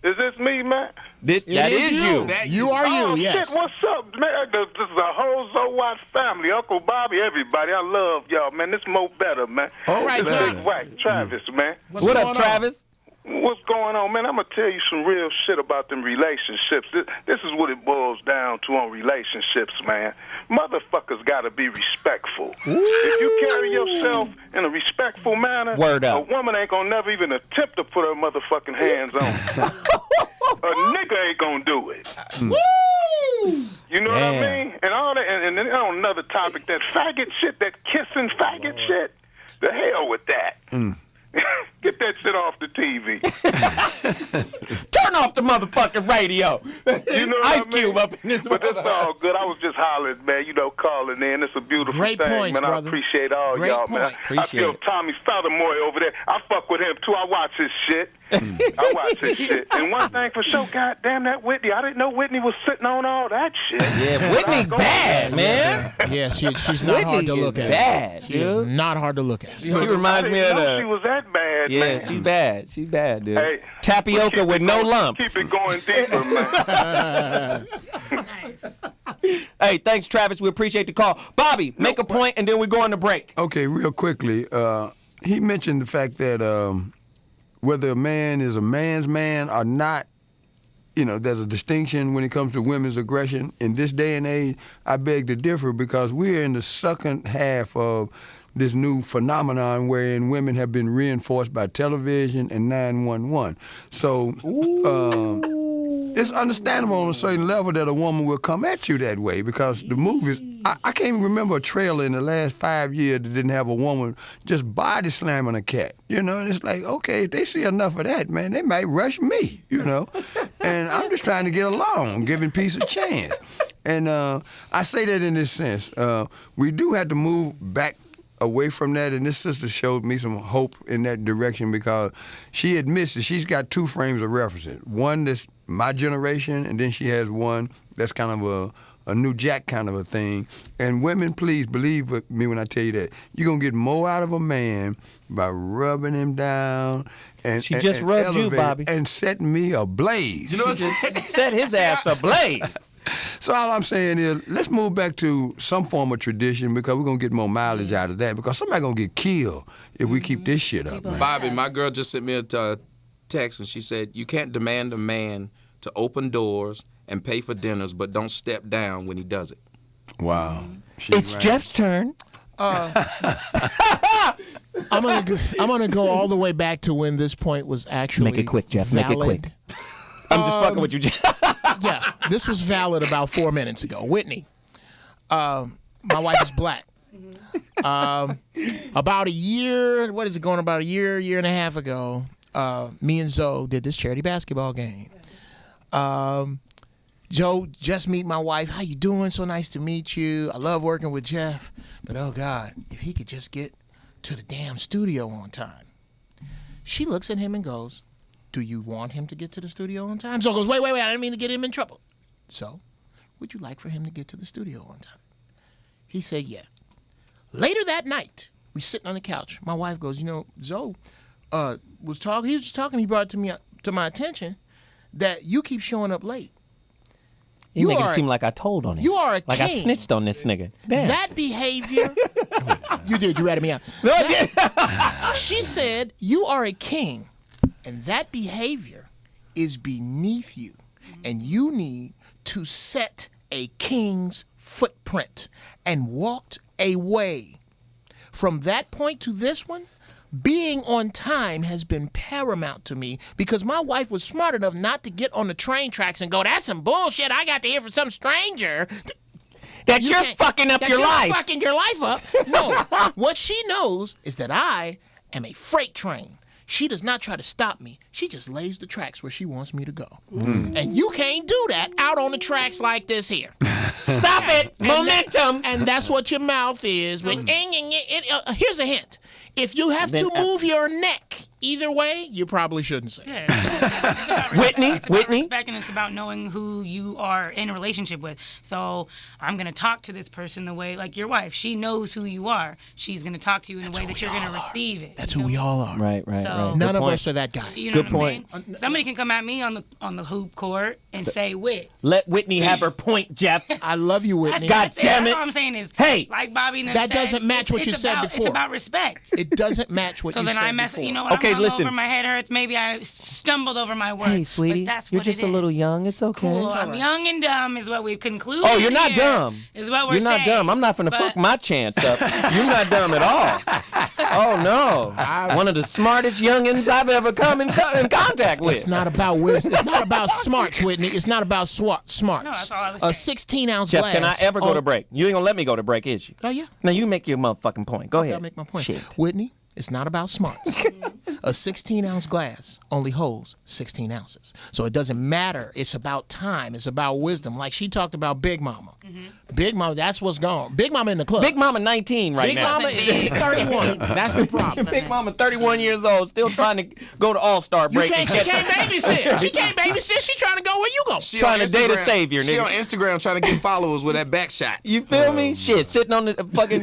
Is this me, man? That is you. You are Oh, you, yes. shit, what's up, man? This is a whole Zowat family. Uncle Bobby, everybody. I love y'all, man. This Mo better, man. All right, This Tommy. Big White, Travis, man. What up, Travis? What's going on, man? I'm going to tell you some real shit about them relationships. This is what it boils down to on relationships, man. Motherfuckers got to be respectful. If you carry yourself in a respectful manner, Word up. a woman ain't going to never even attempt to put her motherfucking hands on you. A nigga ain't going to do it. You know what I Damn. mean? And all that, and then on another topic, that faggot shit, that kissing faggot shit, the hell with that. Get that shit off the TV. Turn off the motherfucking radio. You know Ice what I mean? Cube up in this But it's all good. I was just hollering, man, calling in. It's a beautiful Great thing, points, man. brother. I appreciate all Great y'all, man. point. I Appreciate feel it. Tommy Sotomayor over there. I fuck with him, too. I watch his shit. I watch his shit. And one thing for sure, goddamn that Whitney. I didn't know Whitney was sitting on all that shit. Yeah, Whitney bad, man. Yeah, she's not hard to Whitney look is at. bad, She is dude. not hard to look at. She reminds me of She the. was that bad, Yeah, man. she's bad. She's bad, dude. Hey, Tapioca with no lumps. Keep it going deeper, man. Hey, thanks, Travis. We appreciate the call. Bobby, make a point, and then we go on the break. Okay, real quickly, he mentioned the fact that whether a man is a man's man or not, there's a distinction when it comes to women's aggression. In this day and age, I beg to differ because we're in the second half of this new phenomenon wherein women have been reinforced by television and 911. So it's understandable on a certain level that a woman will come at you that way because the movies, I can't even remember a trailer in the last 5 years that didn't have a woman just body slamming a cat. And it's like, okay, if they see enough of that, man, they might rush me, And I'm just trying to get along, giving peace a chance. And I say that in this sense. We do have to move back away from that, and this sister showed me some hope in that direction because she admits that she's got two frames of reference. One that's my generation, and then she has one that's kind of a new jack kind of a thing. And women, please believe me when I tell you that. You're going to get more out of a man by rubbing him down and She just and rubbed you, elevating Bobby. and setting me ablaze. She just set his ass ablaze. So all I'm saying is, let's move back to some form of tradition because we're going to get more mileage out of that because somebody's going to get killed if we keep this shit up, man. Bobby, my girl just sent me a text and she said, you can't demand a man to open doors and pay for dinners, but don't step down when he does it. Wow. It's right. Jeff's turn. I'm gonna go all the way back to when this point was actually Make it quick, Jeff. valid. Make it quick. I'm just fucking with you, Jeff. Yeah, this was valid about 4 minutes ago. Whitney, my wife is black. About a year, what is it going about a year and a half ago, me and Zoe did this charity basketball game. Joe, just meet my wife. How you doing? So nice to meet you. I love working with Jeff. But oh God, if he could just get to the damn studio on time. She looks at him and goes, Do you want him to get to the studio on time? So goes, wait, I didn't mean to get him in trouble. So, would you like for him to get to the studio on time? He said, yeah. Later that night, we sitting on the couch. My wife goes, Zoe was talking. He was just talking. He brought it to my attention that you keep showing up late. You make it seem like I told on him. You are a like king. I snitched on this nigga. Damn. That behavior. You did. You ratted me out. No, I didn't. She said, you are a king, and that behavior is beneath you, and you need to set a king's footprint and walked away. From that point to this one, being on time has been paramount to me because my wife was smart enough not to get on the train tracks and go, that's some bullshit I got to hear from some stranger. That you're fucking up your life. Fucking your life up. No. What she knows is that I am a freight train. She does not try to stop me. She just lays the tracks where she wants me to go. And you can't do that out on the tracks like this here. Stop it. Momentum. And that's what your mouth is. Here's a hint. If you have to move your neck either way, you probably shouldn't say it. Whitney. It's about respect, and it's about knowing who you are in a relationship with. So I'm going to talk to this person the way, like your wife, she knows who you are. She's going to talk to you in a way that you're going to receive it. That's who we all are. Right. So- None of us are that guy. You know Good what point. I'm saying? Somebody can come at me on the hoop court and say Whit. Let Whitney have her point, Jeff. I love you, Whitney. God damn That's it. all I'm saying is, Hey. like Bobby and them That said, doesn't match what you it's said about- before. It's about respect. It doesn't match what So you then said I mess. before. You know, when Okay, I'm listen. over, my head hurts. Maybe I stumbled over my words. Hey, sweetie, but that's you're what just it a little is. young. It's okay. Cool. I'm young and dumb is what we've concluded. Oh, you're not here, dumb. Is what we're You're saying. not dumb. I'm not finna fuck my chance up. You're not dumb at all. Oh no, one of the smartest youngins I've ever come in contact with. It's not about wisdom. It's not about smarts, Whitney. It's not about smarts. No, that's all I was A saying. 16-ounce Jeff, glass. can I ever go to break? You ain't gonna let me go to break, is you? Oh, yeah. Now you make your motherfucking point. Go Okay, ahead. I'll make my point. Shit. Whitney, it's not about smarts. A 16-ounce glass only holds 16 ounces. So it doesn't matter. It's about time. It's about wisdom. Like she talked about Big Mama. Big Mama, that's what's gone. Big Mama in the club. Big Mama 19 right Big now. Mama is 31. That's the problem. Big Mama 31 years old, still trying to go to All-Star break. She can't babysit. She can't babysit. She trying to go where you go. She Trying on to date a Instagram- savior, She nigga. on Instagram trying to get followers with that back shot. You feel me? Shit, sitting on the fucking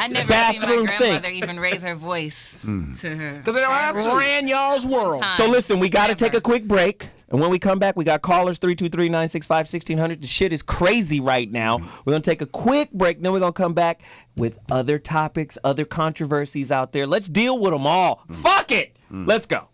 I never seen my bathroom grandmother sink. even raise her voice to her. Because they don't have to. Ran y'all's world. So listen, we got to take a quick break. And when we come back, we got callers 323-965-1600. The shit is crazy right now. We're going to take a quick break. Then we're going to come back with other topics, other controversies out there. Let's deal with them all. Fuck it. Let's go.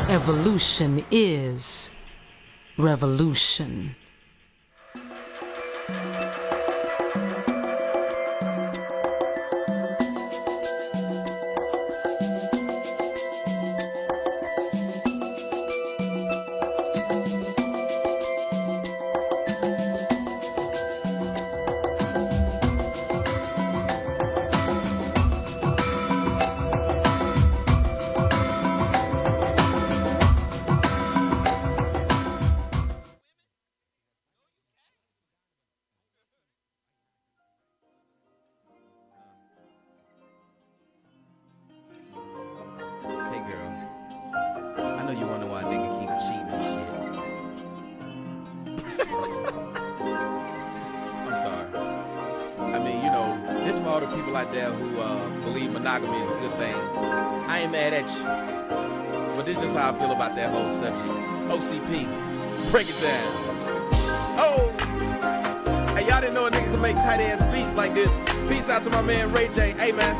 Evolution is revolution. know you wonder why a nigga keep cheating and shit. I'm sorry. I mean, you know, this for all the people out there who believe monogamy is a good thing. I ain't mad at you. But this is just how I feel about that whole subject. OCP, break it down. Oh! Hey, y'all didn't know a nigga could make tight-ass beats like this. Peace out to my man Ray J. Hey, man.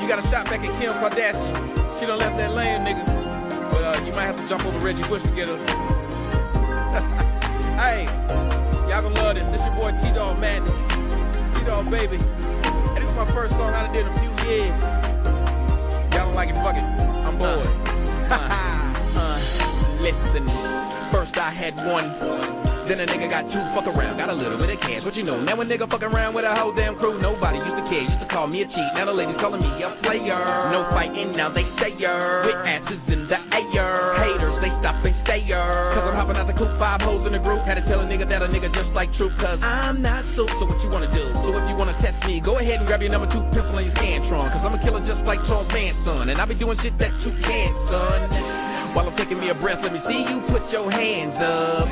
You got a shot back at Kim Kardashian. She done left that lane, nigga. But you might have to jump over Reggie Bush to get her. Hey, y'all gonna love this. This your boy T-Dog Madness. T-Dog Baby. And this is my first song I done did in a few years. Y'all don't like it, fuck it. I'm bored. Listen, first I had one. Then a nigga got two, fuck around, got a little bit of cash. What you know? Now a nigga fuck around with a whole damn crew. Nobody used to care, used to call me a cheat. Now the ladies calling me a player. No fighting, now they share. With asses in the air. Haters, they stop and stare. Cause I'm hopping out the coop, 5 hoes in the group. Had to tell a nigga that a nigga just like Troop. Cause I'm not soup, so what you wanna do? So if you wanna test me, go ahead and grab your number 2 pencil and your Scantron. Cause I'm a killer just like Charles Manson. And I be doing shit that you can't, son. While I'm taking me a breath, let me see you put your hands up.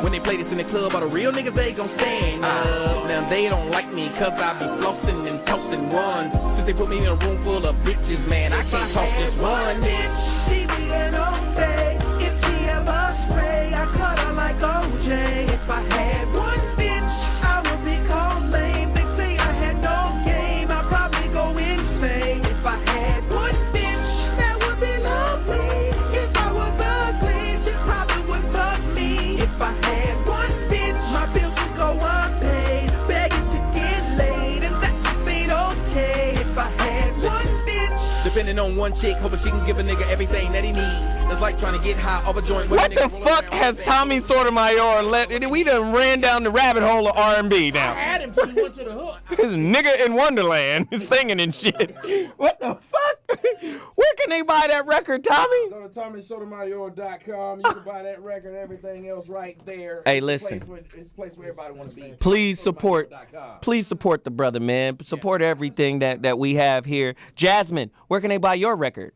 When they play this in the club, all the real niggas, they gon' stand up. Now they don't like me cause I be flossing and tossing ones. Since they put me in a room full of bitches, man, I can't toss this one. Bitch, she be an okay. If she ever stray, I cut her like OJ. If I had one bitch, I would be called lame. They say I had no game, I'd probably go insane. If I had one bitch, that would be lovely. If I was ugly, she probably wouldn't fuck me. If I had one bitch, my bills would go unpaid, begging to get laid, and that just ain't okay. If I had one bitch. Depending on one chick, hoping she can give a nigga everything that he need. It's like trying to get high off a joint. What the fuck has Tommy Sotomayor let? We done ran down the rabbit hole of R&B now. I had him till he went to the hook. This nigga in Wonderland singing and shit. What the fuck? Where can they buy that record, Tommy? Go to TommySotomayor.com. You can buy that record, everything else right there. Hey, listen. It's a place where everybody wants to be. Please support the brother, man. Support everything that we have here. Jasmine, where can they buy your record?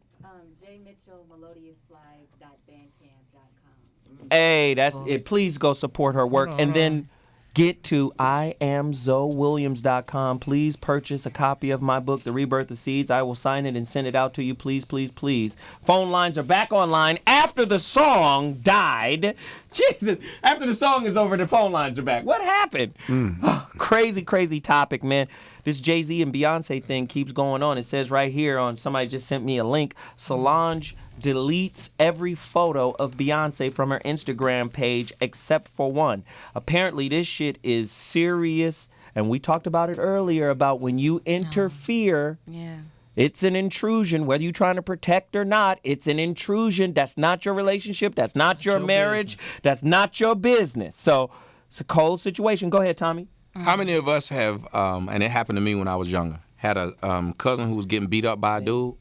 Hey, that's it. Please go support her work. And then get to IamZoeWilliams.com. Please purchase a copy of my book, The Rebirth of Seeds. I will sign it and send it out to you. Please, please, please. Phone lines are back online after the song died. Jesus. After the song is over, the phone lines are back. What happened? Oh, crazy, crazy topic, man. This Jay-Z and Beyonce thing keeps going on. It says right here on, somebody just sent me a link, Solange deletes every photo of Beyonce from her Instagram page except for one. Apparently this shit is serious, and we talked about it earlier about when you interfere. Yeah. It's an intrusion, whether you're trying to protect or not. It's an intrusion. That's not your relationship. That's not your marriage. That's not your business. So it's a cold situation. Go ahead, Tommy. How many of us have, and it happened to me when I was younger, had a cousin who was getting beat up by a dude,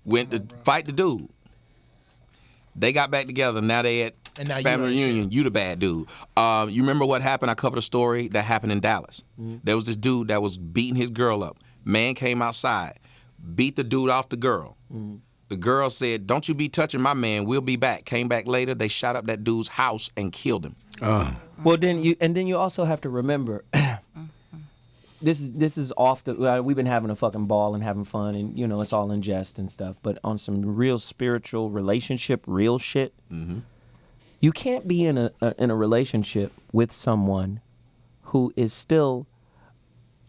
went to fight the dude. They got back together. Now they at family reunion. You the bad dude. You remember what happened? I covered a story that happened in Dallas. There was this dude that was beating his girl up. Man came outside, beat the dude off the girl. The girl said, "Don't you be touching my man. We'll be back." Came back later. They shot up that dude's house and killed him. Well, then you also have to remember, this is often, we've been having a fucking ball and having fun, and it's all in jest and stuff. But on some real spiritual relationship, real shit, you can't be in a relationship with someone who is still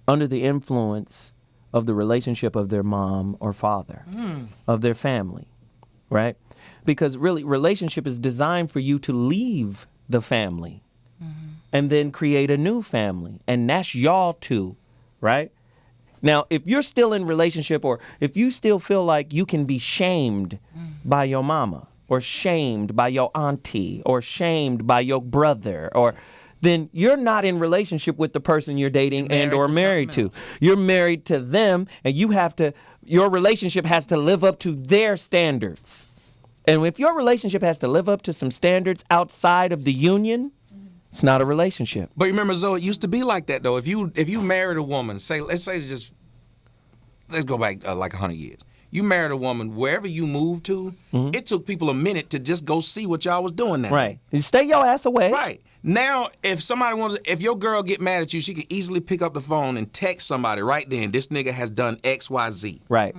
under the influence of the relationship of their mom or father, of their family, right? Because really, relationship is designed for you to leave the family and then create a new family. And that's y'all two, right? Now, if you're still in relationship, or if you still feel like you can be shamed by your mama, or shamed by your auntie, or shamed by your brother, then you're not in relationship with the person you're dating and or married to. You're married to them, and your relationship has to live up to their standards. And if your relationship has to live up to some standards outside of the union, it's not a relationship. But remember, Zoe, it used to be like that, though. If you married a woman, let's go back like 100 years. You married a woman, wherever you moved to, it took people a minute to just go see what y'all was doing that Right. day. You stay your ass away. Right. Now, if your girl get mad at you, she can easily pick up the phone and text somebody right then. This nigga has done XYZ. Right.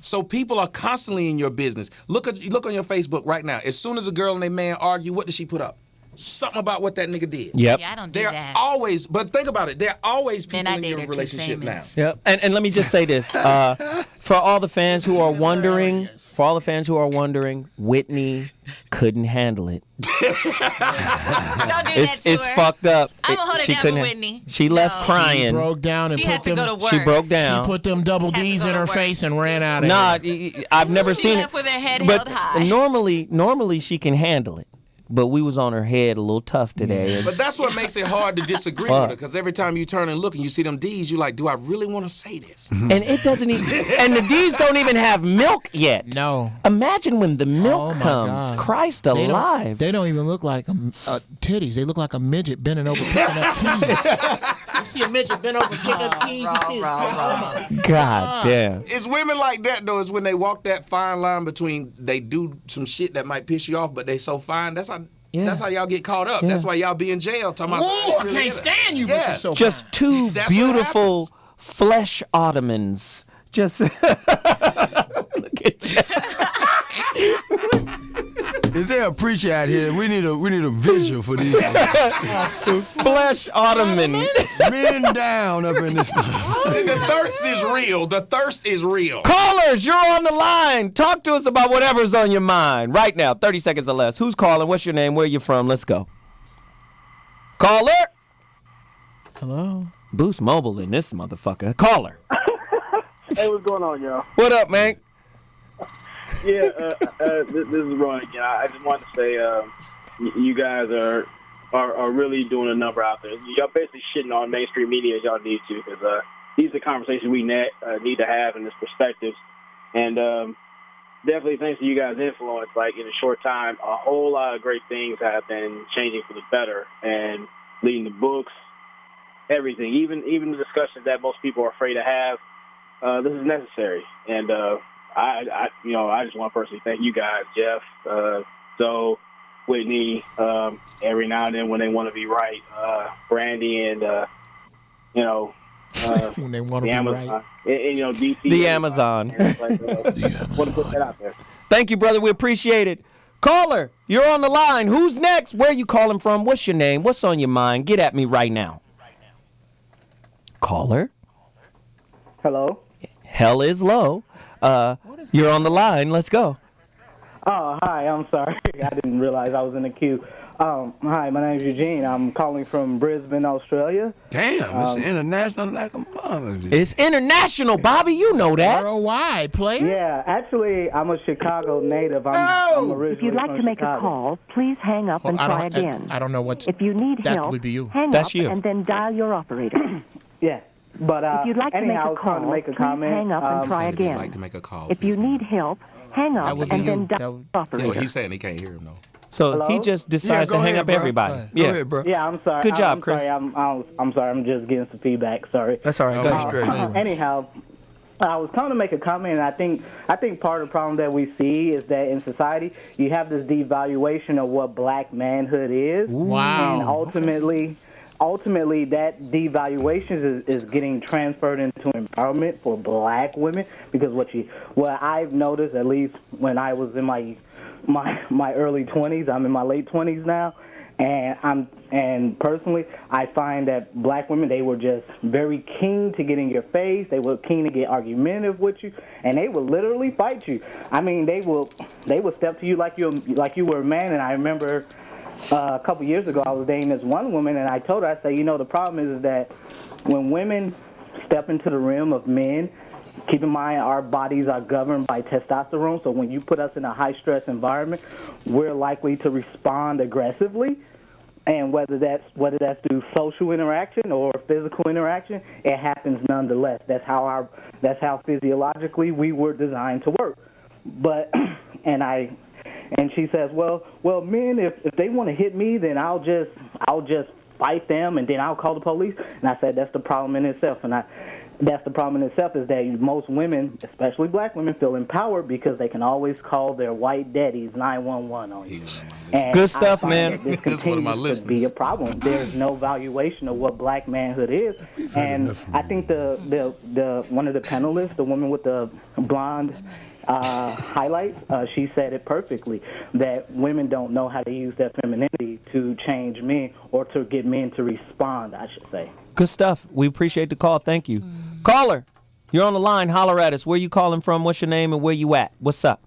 So people are constantly in your business. Look on your Facebook right now. As soon as a girl and a man argue, what does she put up? Something about what that nigga did. Yep. Yeah, I don't do They're that. always, but think about it. There are always Man, people I in date your her too relationship now. famous. Yep. And let me just say this. For all the fans who are wondering, Whitney couldn't handle it. Don't do that to It's her. fucked up. I'm gonna hold it She down couldn't for ha- Whitney. She left crying. She broke down and She put had to them. go to work. She broke down. She put them double D's in her face and ran out of Nah, here. I've never She seen left it. with her head But held high. normally she can handle it. But we was on her head a little tough today. And But that's what makes it hard to disagree with her, because every time you turn and look and you see them D's, you're like, do I really want to say this? and it doesn't even, and the D's don't even have milk yet. No. Imagine when the milk my comes. God. Christ They don't- alive. They don't even look like titties. They look like a midget bending over picking up keys. You see a midget bend over picking up keys. You see his God damn. It's women like that, though, is when they walk that fine line between they do some shit that might piss you off, but they so fine. That's how y'all get caught up. That's why y'all be in jail. Talking about, Whoa, I can't stand you, but Yeah. you're so Just fine. two That's what beautiful flesh ottomans. Just look at you. Is there a preacher out here? We need a visual for these. Flesh ottoman. Men down up in this. The thirst is real. The thirst is real. Callers, you're on the line. Talk to us about whatever's on your mind right now. 30 seconds or less. Who's calling? What's your name? Where you from? Let's go. Caller. Hello. Boost Mobile in this motherfucker. Caller. Hey, what's going on, y'all? What up, man? Yeah, this is Ron again. I just wanted to say, you guys are really doing a number out there. Y'all basically shitting on mainstream media as y'all need to, because these are conversations we need to have in this perspective. And definitely thanks to you guys' influence, like in a short time, a whole lot of great things have been changing for the better and leading to books, everything, even the discussions that most people are afraid to have. This is necessary. And I just want to personally thank you guys, Geoff, so Whitney, every now and then when they want to be right, Brandy, and When they want to be Amazon, right. and DC, The Amazon. want to put that out there. Thank you, brother. We appreciate it. Caller, you're on the line. Who's next? Where you calling from? What's your name? What's on your mind? Get at me right now. Caller? Hello? Hell is low. You're on the line. Let's go. Oh, hi. I'm sorry. I didn't realize I was in the queue. Hi, my name's Eugene. I'm calling from Brisbane, Australia. Damn, it's international like a mother. It's international, Bobby. You know that. Worldwide, player. Yeah, actually, I'm a Chicago native. I'm originally If you'd like from to make Chicago. a call, please hang up and try again. I don't know what. If you need that help, would be you. hang That's up you. and then dial your operator. Yeah, but if you'd like to make anyhow, I a was trying to call, make a please comment. hang up and try If you'd again. like to make a call, If you need help, hang That up would be and you. then That dial would- your operator. Well, he's saying he can't hear him, though. So Hello? he just decides Yeah, to go hang ahead, up bro. everybody. Go ahead. Yeah. Go ahead, bro. Yeah, I'm sorry. Good job, I'm Chris. Sorry. I'm sorry. I'm just getting some feedback. Sorry. That's all right. Oh, Go we ahead. straight. Anyhow, I was trying to make a comment, and I think part of the problem that we see is that in society you have this devaluation of what black manhood is. Wow. And ultimately that devaluation is getting transferred into empowerment for black women, because what I've noticed, at least when I was in my early 20s, I'm in my late 20s now. And personally, I find that black women, they were just very keen to get in your face. They were keen to get argumentative with you, and they would literally fight you. I mean, they would step to you like you were a man. And I remember a couple years ago, I was dating this one woman, and I told her, I said, the problem is that when women step into the realm of men, keep in mind our bodies are governed by testosterone. So when you put us in a high stress environment, we're likely to respond aggressively. And whether that's through social interaction or physical interaction, it happens nonetheless. That's how physiologically we were designed to work. But and she says, well, men, if they want to hit me, then I'll just fight them, and then I'll call the police. And I said, that's the problem in itself. And that's the problem in itself, is that most women, especially black women, feel empowered because they can always call their white daddies 911 on you. And Good stuff, I find man. that this continues to be a problem. There's no valuation of what black manhood is, and I think the one of the panelists, the woman with the blonde highlights, she said it perfectly, that women don't know how to use their femininity to change men or to get men to respond, I should say. Good stuff. We appreciate the call. Thank you. Caller, you're on the line. Holler at us. Where you calling from? What's your name and where you at? What's up?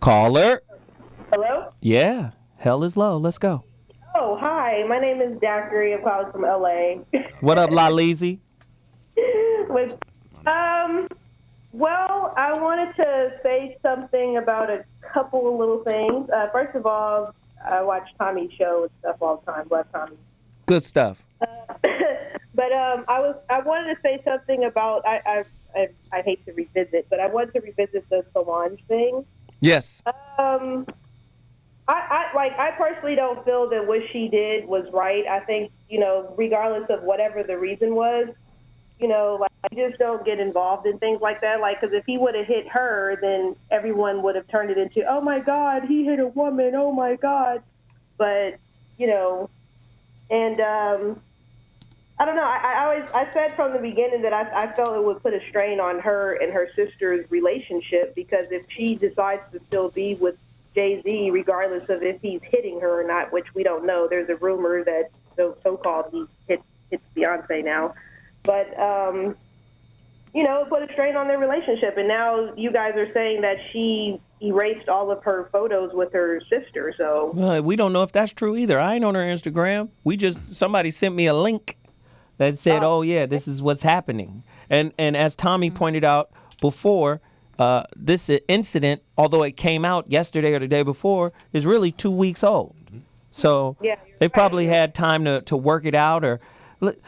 Caller? Hello? Yeah. Hell is low. Let's go. Oh, hi. My name is Zachary. I'm calling from LA. What up, La Leezy? Well, I wanted to say something about a couple of little things. First of all, I watch Tommy's show and stuff all the time. Love Tommy. Good stuff. But I wanted to say something about I hate to revisit, but I wanted to revisit the Solange thing. Yes. I personally don't feel that what she did was right. I think, regardless of whatever the reason was, I just don't get involved in things like that. Because if he would have hit her, then everyone would have turned it into, oh my God, he hit a woman, oh my God. But, and I don't know. I said from the beginning that I felt it would put a strain on her and her sister's relationship, because if she decides to still be with Jay-Z, regardless of if he's hitting her or not, which we don't know. There's a rumor that so-called he hits Beyonce now. But, it put a strain on their relationship. And now you guys are saying that she erased all of her photos with her sister. So We don't know if that's true either. I ain't on her Instagram. Somebody sent me a link that said, oh yeah, this is what's happening. And as Tommy pointed out before, this incident, although it came out yesterday or the day before, is really 2 weeks old. So they probably had time to work it out. Or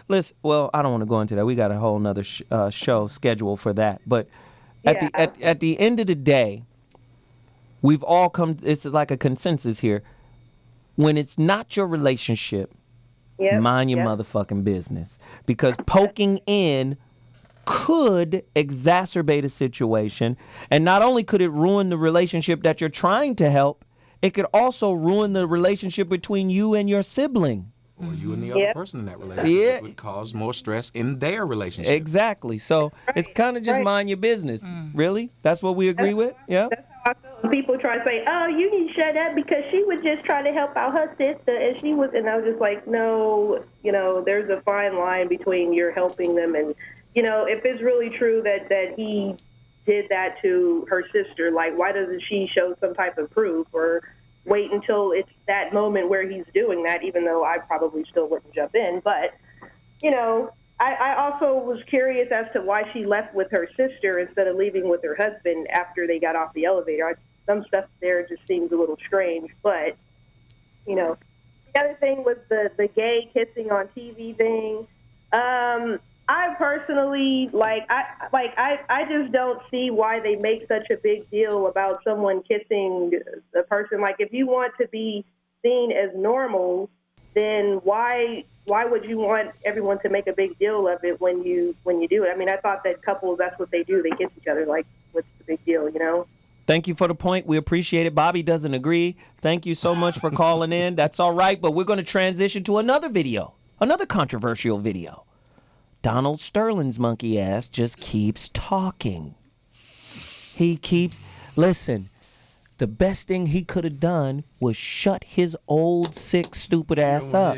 listen, well, I don't want to go into that. We got a whole nother show scheduled for that. But at the end of the day, we've all come, it's like a consensus here. When it's not your relationship, mind your motherfucking business. Because poking in could exacerbate a situation, and not only could it ruin the relationship that you're trying to help, it could also ruin the relationship between you and your sibling. Or you and the other person in that relationship. It would cause more stress in their relationship. Exactly. So it's kind of just mind your business. Really? That's what we agree with? Yeah? that's how I feel. People try to say, oh, you need to shut up because she was just trying to help out her sister, and I was just like, no, there's a fine line between you're helping them and, if it's really true that he did that to her sister, like, why doesn't she show some type of proof or wait until it's that moment where he's doing that, even though I probably still wouldn't jump in. But, I also was curious as to why she left with her sister instead of leaving with her husband after they got off the elevator. Some stuff there just seems a little strange. But, the other thing was the gay kissing on TV thing. I personally, I just don't see why they make such a big deal about someone kissing a person. Like, if you want to be seen as normal, then why would you want everyone to make a big deal of it when you do it? I mean, I thought that couples, that's what they do. They kiss each other. Like, what's the big deal, Thank you for the point. We appreciate it. Bobby doesn't agree. Thank you so much for calling in. That's all right, but we're going to transition to another video, another controversial video. Donald Sterling's monkey ass just keeps talking. Listen, the best thing he could have done was shut his old, sick, stupid ass up.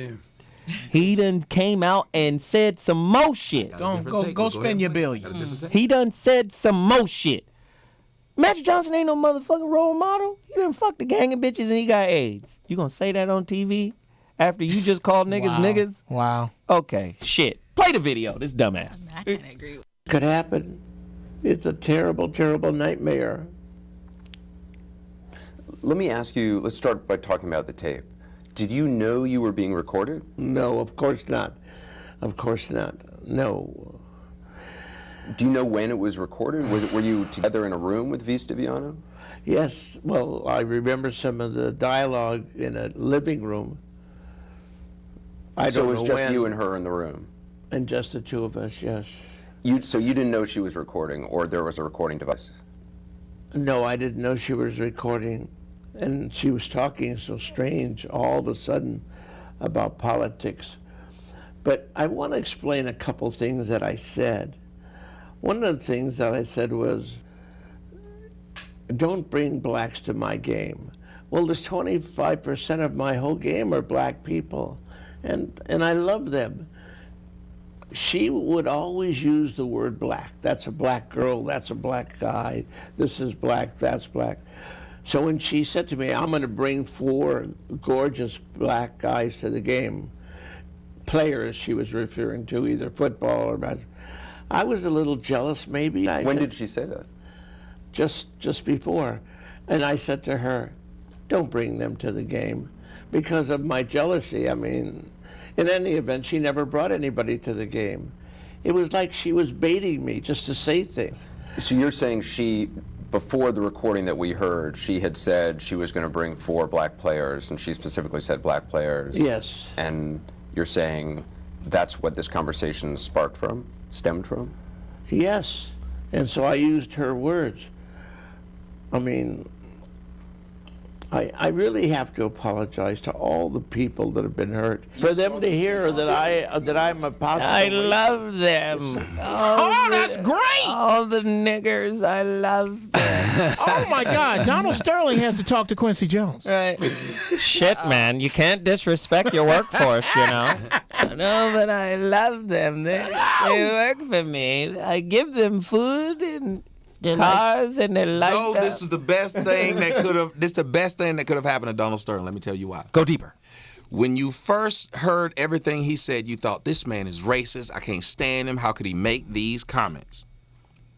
He done came out and said some more shit. Go spend your billion. He done said some more shit. Magic Johnson ain't no motherfucking role model. He done fucked the gang of bitches and he got AIDS. You gonna say that on TV after you just called niggas niggas? Wow. Okay, shit. Play the video, this dumbass. I can't agree with Could happen. It's a terrible, terrible nightmare. Let me ask you, let's start by talking about the tape. Did you know you were being recorded? No, of course not. Of course not. No. Do you know when it was recorded? Were you together in a room with Vis DiBiano? Yes. Well, I remember some of the dialogue in a living room. So it was just you and her in the room? And just the two of us, yes. So you didn't know she was recording, or there was a recording device? No, I didn't know she was recording. And she was talking so strange all of a sudden about politics. But I want to explain a couple things that I said. One of the things that I said was, don't bring blacks to my game. Well, there's 25% of my whole game are black people, and I love them. She would always use the word black. That's a black girl, that's a black guy, this is black, that's black. So when she said to me, I'm going to bring 4 gorgeous black guys to the game, players she was referring to, either football or basketball, I was a little jealous maybe. When did she say that? Just before. And I said to her, don't bring them to the game because of my jealousy. I mean, in any event, she never brought anybody to the game. It was like she was baiting me just to say things. So you're saying before the recording that we heard, she had said she was going to bring 4 black players, and she specifically said black players. Yes. And you're saying that's what this conversation stemmed from? Yes. And so I used her words. I mean, I really have to apologize to all the people that have been hurt. For them to hear that I'm a possible. I love them. Oh, that's great! All the niggers, I love them. Oh my God, Donald Sterling has to talk to Quincy Jones. Right. Shit, man, you can't disrespect your workforce, you know. No, but I love them. They work for me. I give them food and cars and their lifestyle. So this is the best thing that could have. This is the best thing that could have happened to Donald Sterling. Let me tell you why. Go deeper. When you first heard everything he said, you thought this man is racist. I can't stand him. How could he make these comments?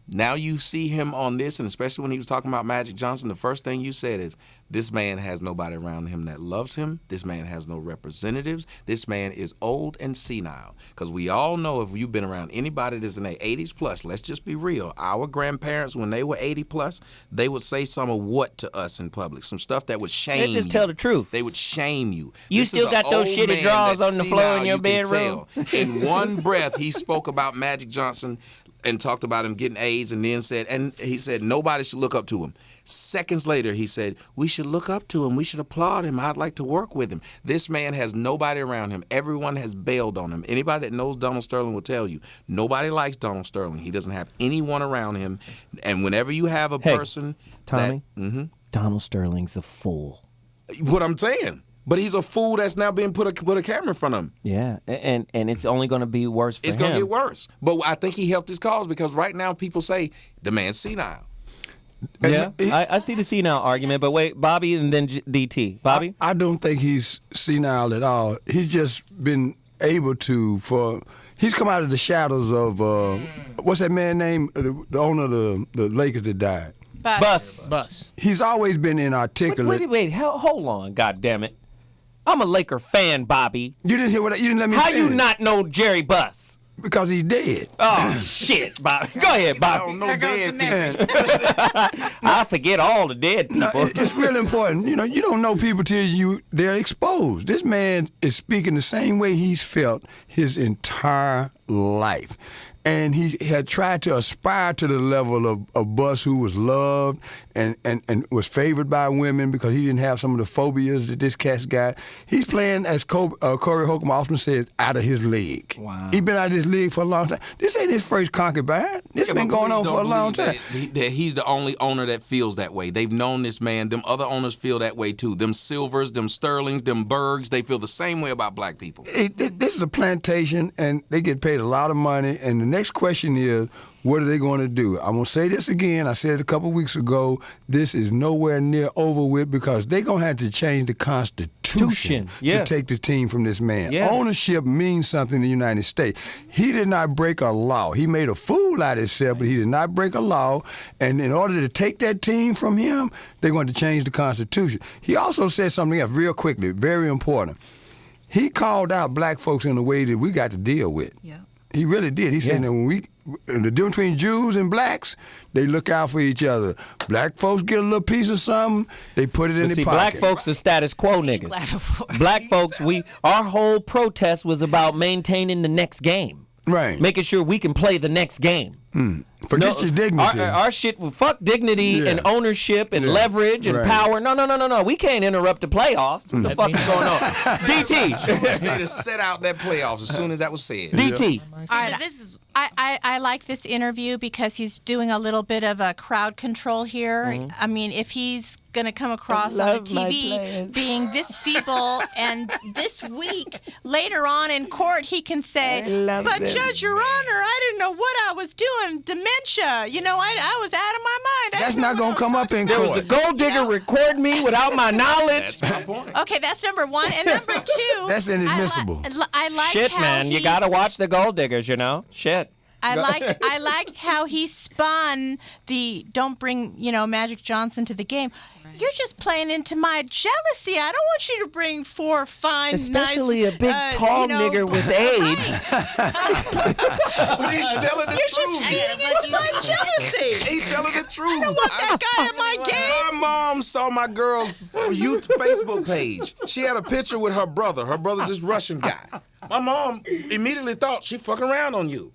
Now you see him on this, and especially when he was talking about Magic Johnson, the first thing you said is, this man has nobody around him that loves him. This man has no representatives. This man is old and senile. Because we all know if you've been around anybody that's in their 80s plus, let's just be real. Our grandparents, when they were 80 plus, they would say some of what to us in public? Some stuff that would shame you. They just tell the truth. They would shame you. You This still is got an those old shitty man drawers that's on the floor in senile, your you can bedroom? tell. In one breath, he spoke about Magic Johnson and talked about him getting AIDS, and then he said nobody should look up to him. Seconds later, he said, we should look up to him. We should applaud him. I'd like to work with him. This man has nobody around him. Everyone has bailed on him. Anybody that knows Donald Sterling will tell you, nobody likes Donald Sterling. He doesn't have anyone around him. And whenever you have a person... Tommy, Donald Sterling's a fool. What I'm saying. But he's a fool that's now being put a camera in front of him. Yeah, and it's only going to be worse for him. It's going to get worse. But I think he helped his cause because right now people say the man's senile. Yeah, I see the senile argument, but wait, Bobby and then DT. Bobby? I don't think he's senile at all. He's just been able to, he's come out of the shadows of, what's that man's name? The owner of the Lakers that died. Bus. He's always been inarticulate. Wait, hold on, God damn it. I'm a Laker fan, Bobby. You didn't hear what you didn't let me How say. you not know Jerry Buss? Because he's dead. Oh, shit, Bobby. Go ahead, Bobby. I don't know dead people. I forget all the dead people. No, it's really important. You know, you don't know people till they're exposed. This man is speaking the same way he's felt his entire life. And he had tried to aspire to the level of Buss, who was loved and was favored by women because he didn't have some of the phobias that this cat's got. He's playing, as Corey Holcomb often says, out of his league. Wow. He's been out of his league for a long time. This ain't his first concubine. This been going on for a long time. That he's the only owner that feels that way. They've known this man. Them other owners feel that way too. Them Silvers, them Sterlings, them Bergs, they feel the same way about black people. This is a plantation, and they get paid a lot of money, and the next question is, what are they going to do? I'm going to say this again. I said it a couple weeks ago. This is nowhere near over with because they're going to have to change the Constitution to take the team from this man. Yeah. Ownership means something in the United States. He did not break a law. He made a fool out of himself, but he did not break a law. And in order to take that team from him, they're going to change the Constitution. He also said something else real quickly, very important. He called out black folks in a way that we got to deal with. Yeah. He really did. He said that the difference between Jews and blacks, they look out for each other. Black folks get a little piece of something, they put it in their pocket. Black folks are status quo niggas. Black folks, our whole protest was about maintaining the next game. Right. Making sure we can play the next game. Forget your dignity. Our shit, fuck dignity and ownership and leverage and power. No. We can't interrupt the playoffs. What the fuck is going on? DT. They just set out that playoffs as soon as that was said. DT. All right, I like this interview because he's doing a little bit of a crowd control here. I mean, if he's going to come across on the TV being this feeble and this weak, later on in court he can say, but Judge, Your Honor, I didn't know what I was doing. Dementia. You know, I was out of my mind. That's not going to come up in court. There was a gold digger record me without my knowledge. That's my point. Okay, that's number one. And number two. That's inadmissible. I like Shit, how man. You got to watch the gold diggers, you know? Shit. I liked how he spun the don't bring, Magic Johnson to the game. Right. You're just playing into my jealousy. I don't want you to bring 4 fine, especially nice, a big tall nigger with AIDS. But he's telling the You're truth. just feeding into my jealousy. He's telling the truth. I don't want that guy in my game. My mom saw my girl's youth Facebook page. She had a picture with her brother. Her brother's this Russian guy. My mom immediately thought she fucking around on you.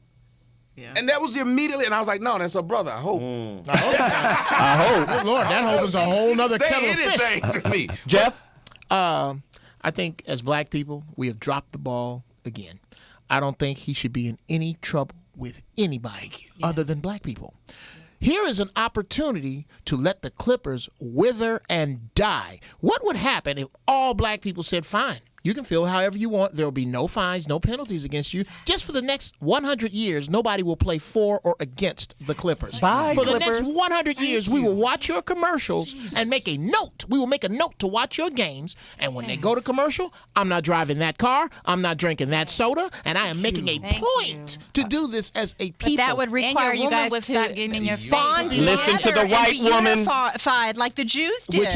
Yeah. And that was immediately, and I was like, no, that's her brother, I hope. I hope. Good Lord, that hope is a whole nother kettle of fish. Say anything to me. Jeff? I think as black people, we have dropped the ball again. I don't think he should be in any trouble with anybody other than black people. Here is an opportunity to let the Clippers wither and die. What would happen if all black people said, fine, you can feel however you want. There will be no fines, no penalties against you. Just for the next 100 years, nobody will play for or against the Clippers. Bye, for Clippers. the next 100 years, we will watch your commercials and make a note. We will make a note to watch your games. And when they go to commercial, I'm not driving that car. I'm not drinking that soda. And I am making a point to do this as a people. But that would require you guys would to start getting in your bond Listen to the white and be woman. unified like the Jews did.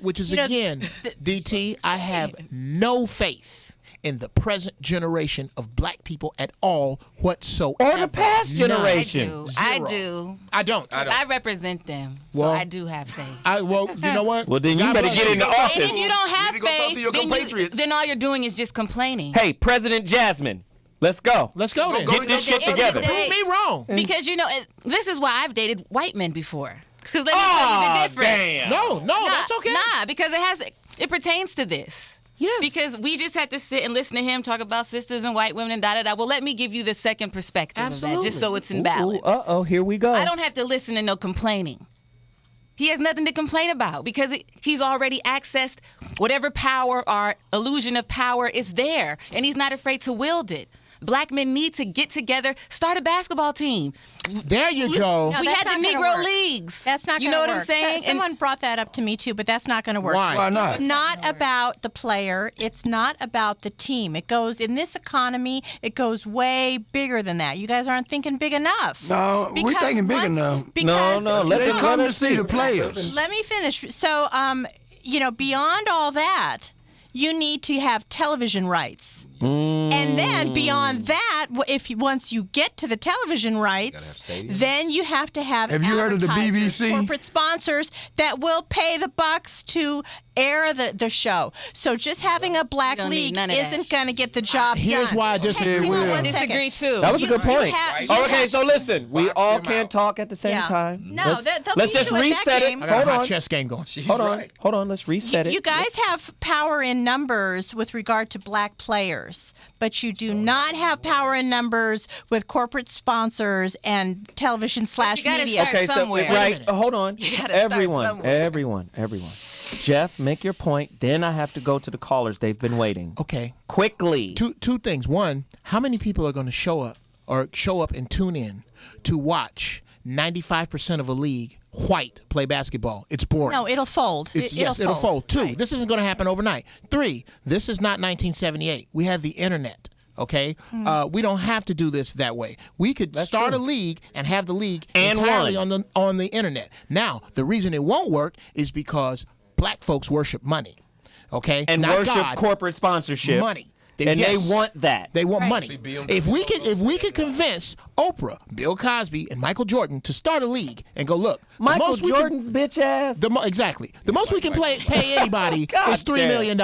Which is again, DT, I have no faith in the present generation of black people at all whatsoever. Or the past generation. I do. I don't. I represent them, so I do have faith. Well, you know what? Well, then you better get in the office. And if you don't have talk to your compatriots. then all you're doing is just complaining. Hey, President Jasmine, let's go. Let's go then. Get this shit together. Prove me wrong. Because, this is why I've dated white men before. Because let me tell you the difference. Damn. No, that's okay. Nah, because it pertains to this. Yes. Because we just had to sit and listen to him talk about sisters and white women and da-da-da. Well, let me give you the second perspective of that, just so it's in balance. Uh-oh, here we go. I don't have to listen to no complaining. He has nothing to complain about because he's already accessed whatever power or illusion of power is there, and he's not afraid to wield it. Black men need to get together, start a basketball team. There you go. No, we that's had the not gonna Negro work. Leagues. That's not going to You know work. what I'm saying? Someone brought that up to me too, but that's not going to work. Why not? It's not about the player. It's not about the team. It goes, in this economy, it goes way bigger than that. You guys aren't thinking big enough. No, we're thinking big enough. No, They come to see the players. Let me finish. So, beyond all that, you need to have television rights. And then beyond that, once you get to the television rights, then you have to have you heard of the advertisers, BBC? corporate sponsors that will pay the bucks to air the show. So just having a black league isn't going to get the job done. Here's why I disagree with I disagree too. That was a good point. Okay, so listen, we all can't talk at the same Yeah. time. No, let's just reset it. I got a hot chess game going. Hold on, let's reset it. You guys have power in numbers with regard to black players, but you do not have power in numbers with corporate sponsors and television/media. Okay, so hold on. You gotta start Everyone. Jeff, make your point. Then I have to go to the callers. They've been waiting. Okay. Quickly. Two things. One, how many people are going to show up and tune in to watch 95% of a league white play basketball? It's boring. No, it'll fold. It'll fold. Two, this isn't going to happen overnight. Three, this is not 1978. We have the internet. Okay, we don't have to do this that way. We could start a league and have the league entirely on the internet. Now, the reason it won't work is because black folks worship money. Okay, and not worship God. corporate sponsorship. Money. They want that. They want money. If we could convince Oprah, Bill Cosby, and Michael Jordan to start a league and go, look, Michael Jordan's bitch ass. Exactly. The most we can pay anybody is $3 million.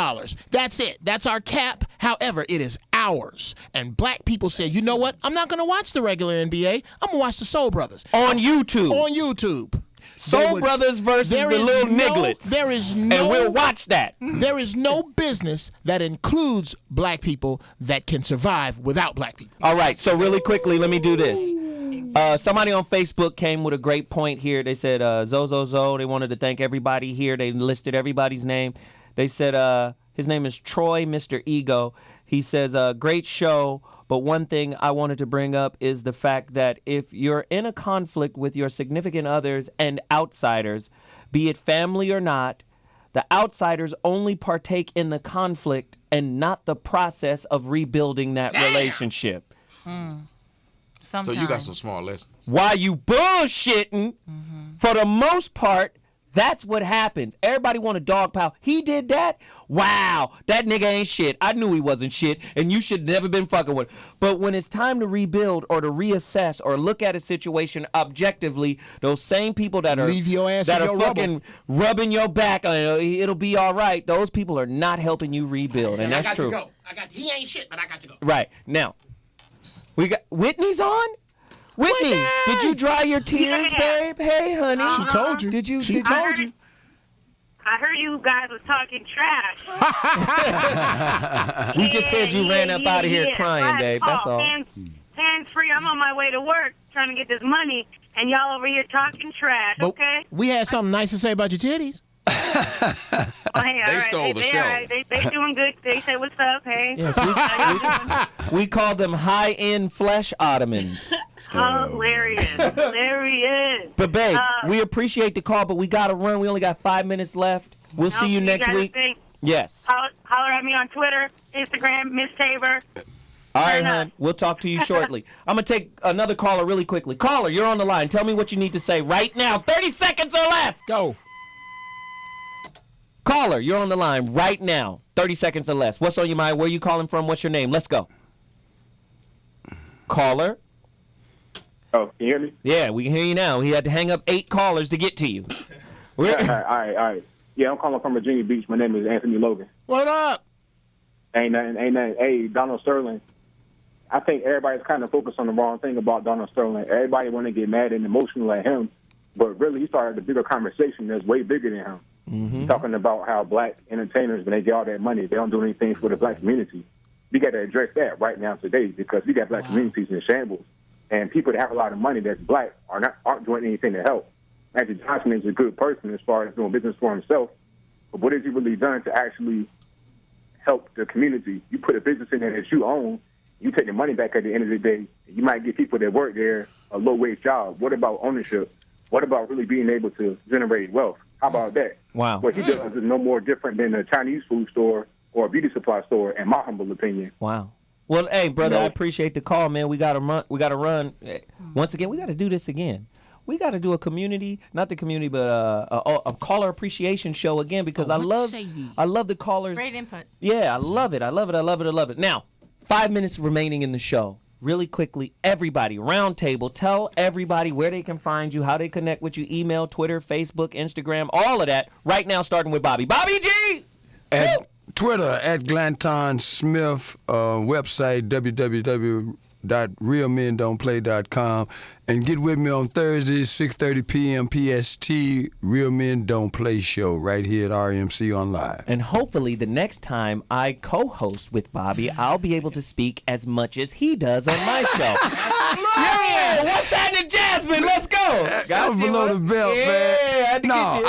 That's it. That's our cap. However, it is hours. And black people said, you know what? I'm not going to watch the regular NBA. I'm going to watch the Soul Brothers. On YouTube. On YouTube. Soul Brothers versus the Little Nigglets. There is no. And we'll watch that. There is no business that includes black people that can survive without black people. All right, so really quickly, let me do this. Somebody on Facebook came with a great point here. They said, Zo. They wanted to thank everybody here. They listed everybody's name. They said his name is Troy, Mr. Ego. He says, great show, but one thing I wanted to bring up is the fact that if you're in a conflict with your significant others and outsiders, be it family or not, the outsiders only partake in the conflict and not the process of rebuilding that relationship. Sometimes. So you got some small lessons. While you bullshitting, for the most part, that's what happens. Everybody want to dog pile. He did that? Wow, that nigga ain't shit. I knew he wasn't shit, and you should never been fucking with him. But when it's time to rebuild or to reassess or look at a situation objectively, those same people that are leave your ass that in are your fucking rubbing your back, it'll be all right. Those people are not helping you rebuild, and that's true. He ain't shit, but I got to go. Right now, we got Whitney's on. Whitney, did you dry your tears, babe? Hey, honey. She told you. Did you? She told you. I heard you guys was talking trash. We just said you ran up out of here crying, right. babe. That's all. Hands free. I'm on my way to work trying to get this money, and y'all over here talking trash. But okay. we had something nice to say about your titties. Oh, hey, They stole the show. All right. They doing good. They say what's up. Hey. Yes, we call them high-end flesh ottomans. Hilarious. Hilarious. But babe, we appreciate the call, but we gotta run. We only got 5 minutes left. We'll see you next week. Yes. Holler at me on Twitter, Instagram, Miss Tabor. All right, hon. We'll talk to you shortly. I'm gonna take another caller really quickly. Caller, you're on the line. Tell me what you need to say right now. 30 seconds or less. Go. Caller, you're on the line right now. 30 seconds or less. What's on your mind? Where are you calling from? What's your name? Let's go. Caller. Oh, can you hear me? Yeah, we can hear you now. He had to hang up 8 callers to get to you. All right. Yeah, I'm calling from Virginia Beach. My name is Anthony Logan. What up? Ain't nothing. Hey, Donald Sterling. I think everybody's kind of focused on the wrong thing about Donald Sterling. Everybody want to get mad and emotional at him, but really he started a bigger conversation that's way bigger than him. Talking about how black entertainers, when they get all that money, they don't do anything for the black community. We got to address that right now today because we got black communities in shambles. And people that have a lot of money that's black aren't doing anything to help. Magic Johnson is a good person as far as doing business for himself, but what has he really done to actually help the community? You put a business in there that you own, you take the money back at the end of the day, you might give people that work there a low-wage job. What about ownership? What about really being able to generate wealth? How about that? Wow. What he does is no more different than a Chinese food store or a beauty supply store, in my humble opinion. Wow. Well, hey, brother, I appreciate the call, man. We gotta run. Once again, we gotta do this again. We gotta do a community, not the community, but a caller appreciation show again because I love the callers. Great input. Yeah, I love it. Now, 5 minutes remaining in the show. Really quickly, everybody, round table, tell everybody where they can find you, how they connect with you, email, Twitter, Facebook, Instagram, all of that. Right now, starting with Bobby. Bobby G! At Twitter, at Glanton Smith, website, www.realmendon'tplay.com. And get with me on Thursday, 6:30 p.m. PST, Real Men Don't Play show, right here at RMC on Live. And hopefully the next time I co-host with Bobby, I'll be able to speak as much as he does on my show. Yeah, what's happening, Jasmine? Let's go. That was below the belt, man. No,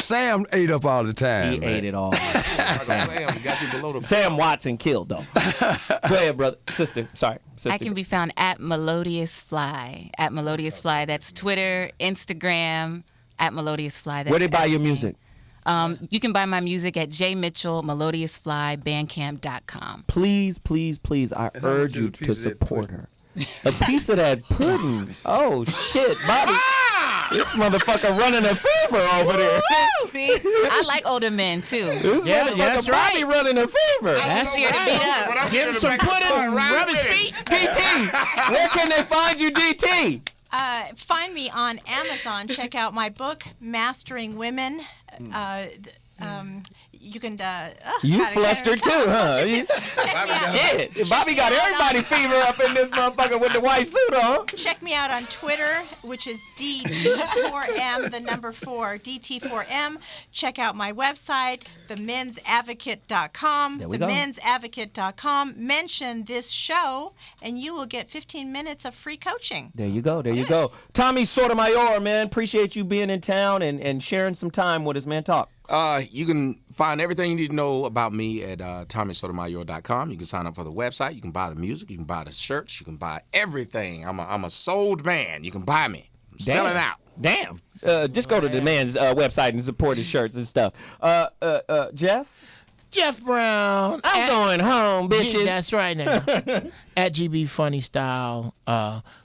Sam ate up all the time. He ate it all. Sam got you below the. Sam Watson killed though. Go ahead, brother, sister. Sorry, sister. I can be found at Melodious Fly. At Melodious Fly. That's Twitter, Instagram. At Melodious Fly. That's where they buy your music? You can buy my music at jmitchellmelodiousflybandcamp.com. Please, I urge you to support her. A piece of that pudding. Oh shit, Bobby. This motherfucker running a fever over there. See, I like older men too. Yeah, that's right. Bobby running a fever. That's here to beat up. Give him some pudding, rub his feet. DT, where can they find you, DT? Find me on Amazon. Check out my book, Mastering Women. You can. You flustered too, huh? Shit, Bobby got everybody fever up in this motherfucker with the white suit on. Check me out on Twitter, which is DT4M, the number 4, DT4M. Check out my website, themensadvocate.com. Themensadvocate.com. Mention this show, and you will get 15 minutes of free coaching. There you go. There you go. Tommy Sotomayor, man, appreciate you being in town and sharing some time with us, man. Talk. You can find everything you need to know about me at TommySotomayor.com. You can sign up for the website. You can buy the music. You can buy the shirts. You can buy everything. I'm a sold man. You can buy me. I'm selling out. Damn. Just go to the man's website and support his shirts and stuff. Geoff? Geoff Brown. I'm going home, bitches. That's right now. At GB Funny Style.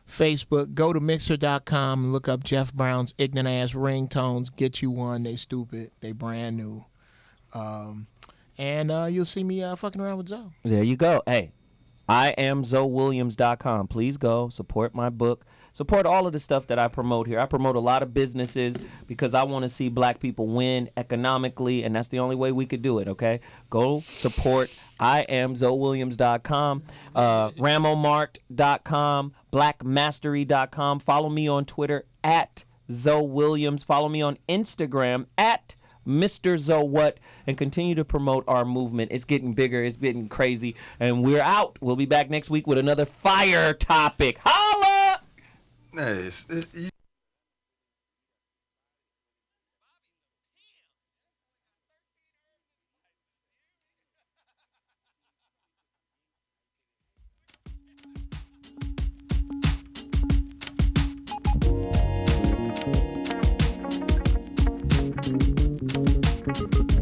Facebook. Go to Mixer.com and look up Geoff Brown's ignorant ass ringtones. Get you one. They stupid. They brand new. And you'll see me fucking around with Zoe. There you go. Hey, IamZoeWilliams.com. Please go support my book. Support all of the stuff that I promote here. I promote a lot of businesses because I want to see black people win economically, and that's the only way we could do it, okay? Go support IamZoeWilliams.com, RamoMart.com, BlackMastery.com. Follow me on Twitter at Zoe Williams. Follow me on Instagram at Mr. Zoe What, and continue to promote our movement. It's getting bigger. It's getting crazy, and we're out. We'll be back next week with another fire topic. Holla! Nice. Thank you.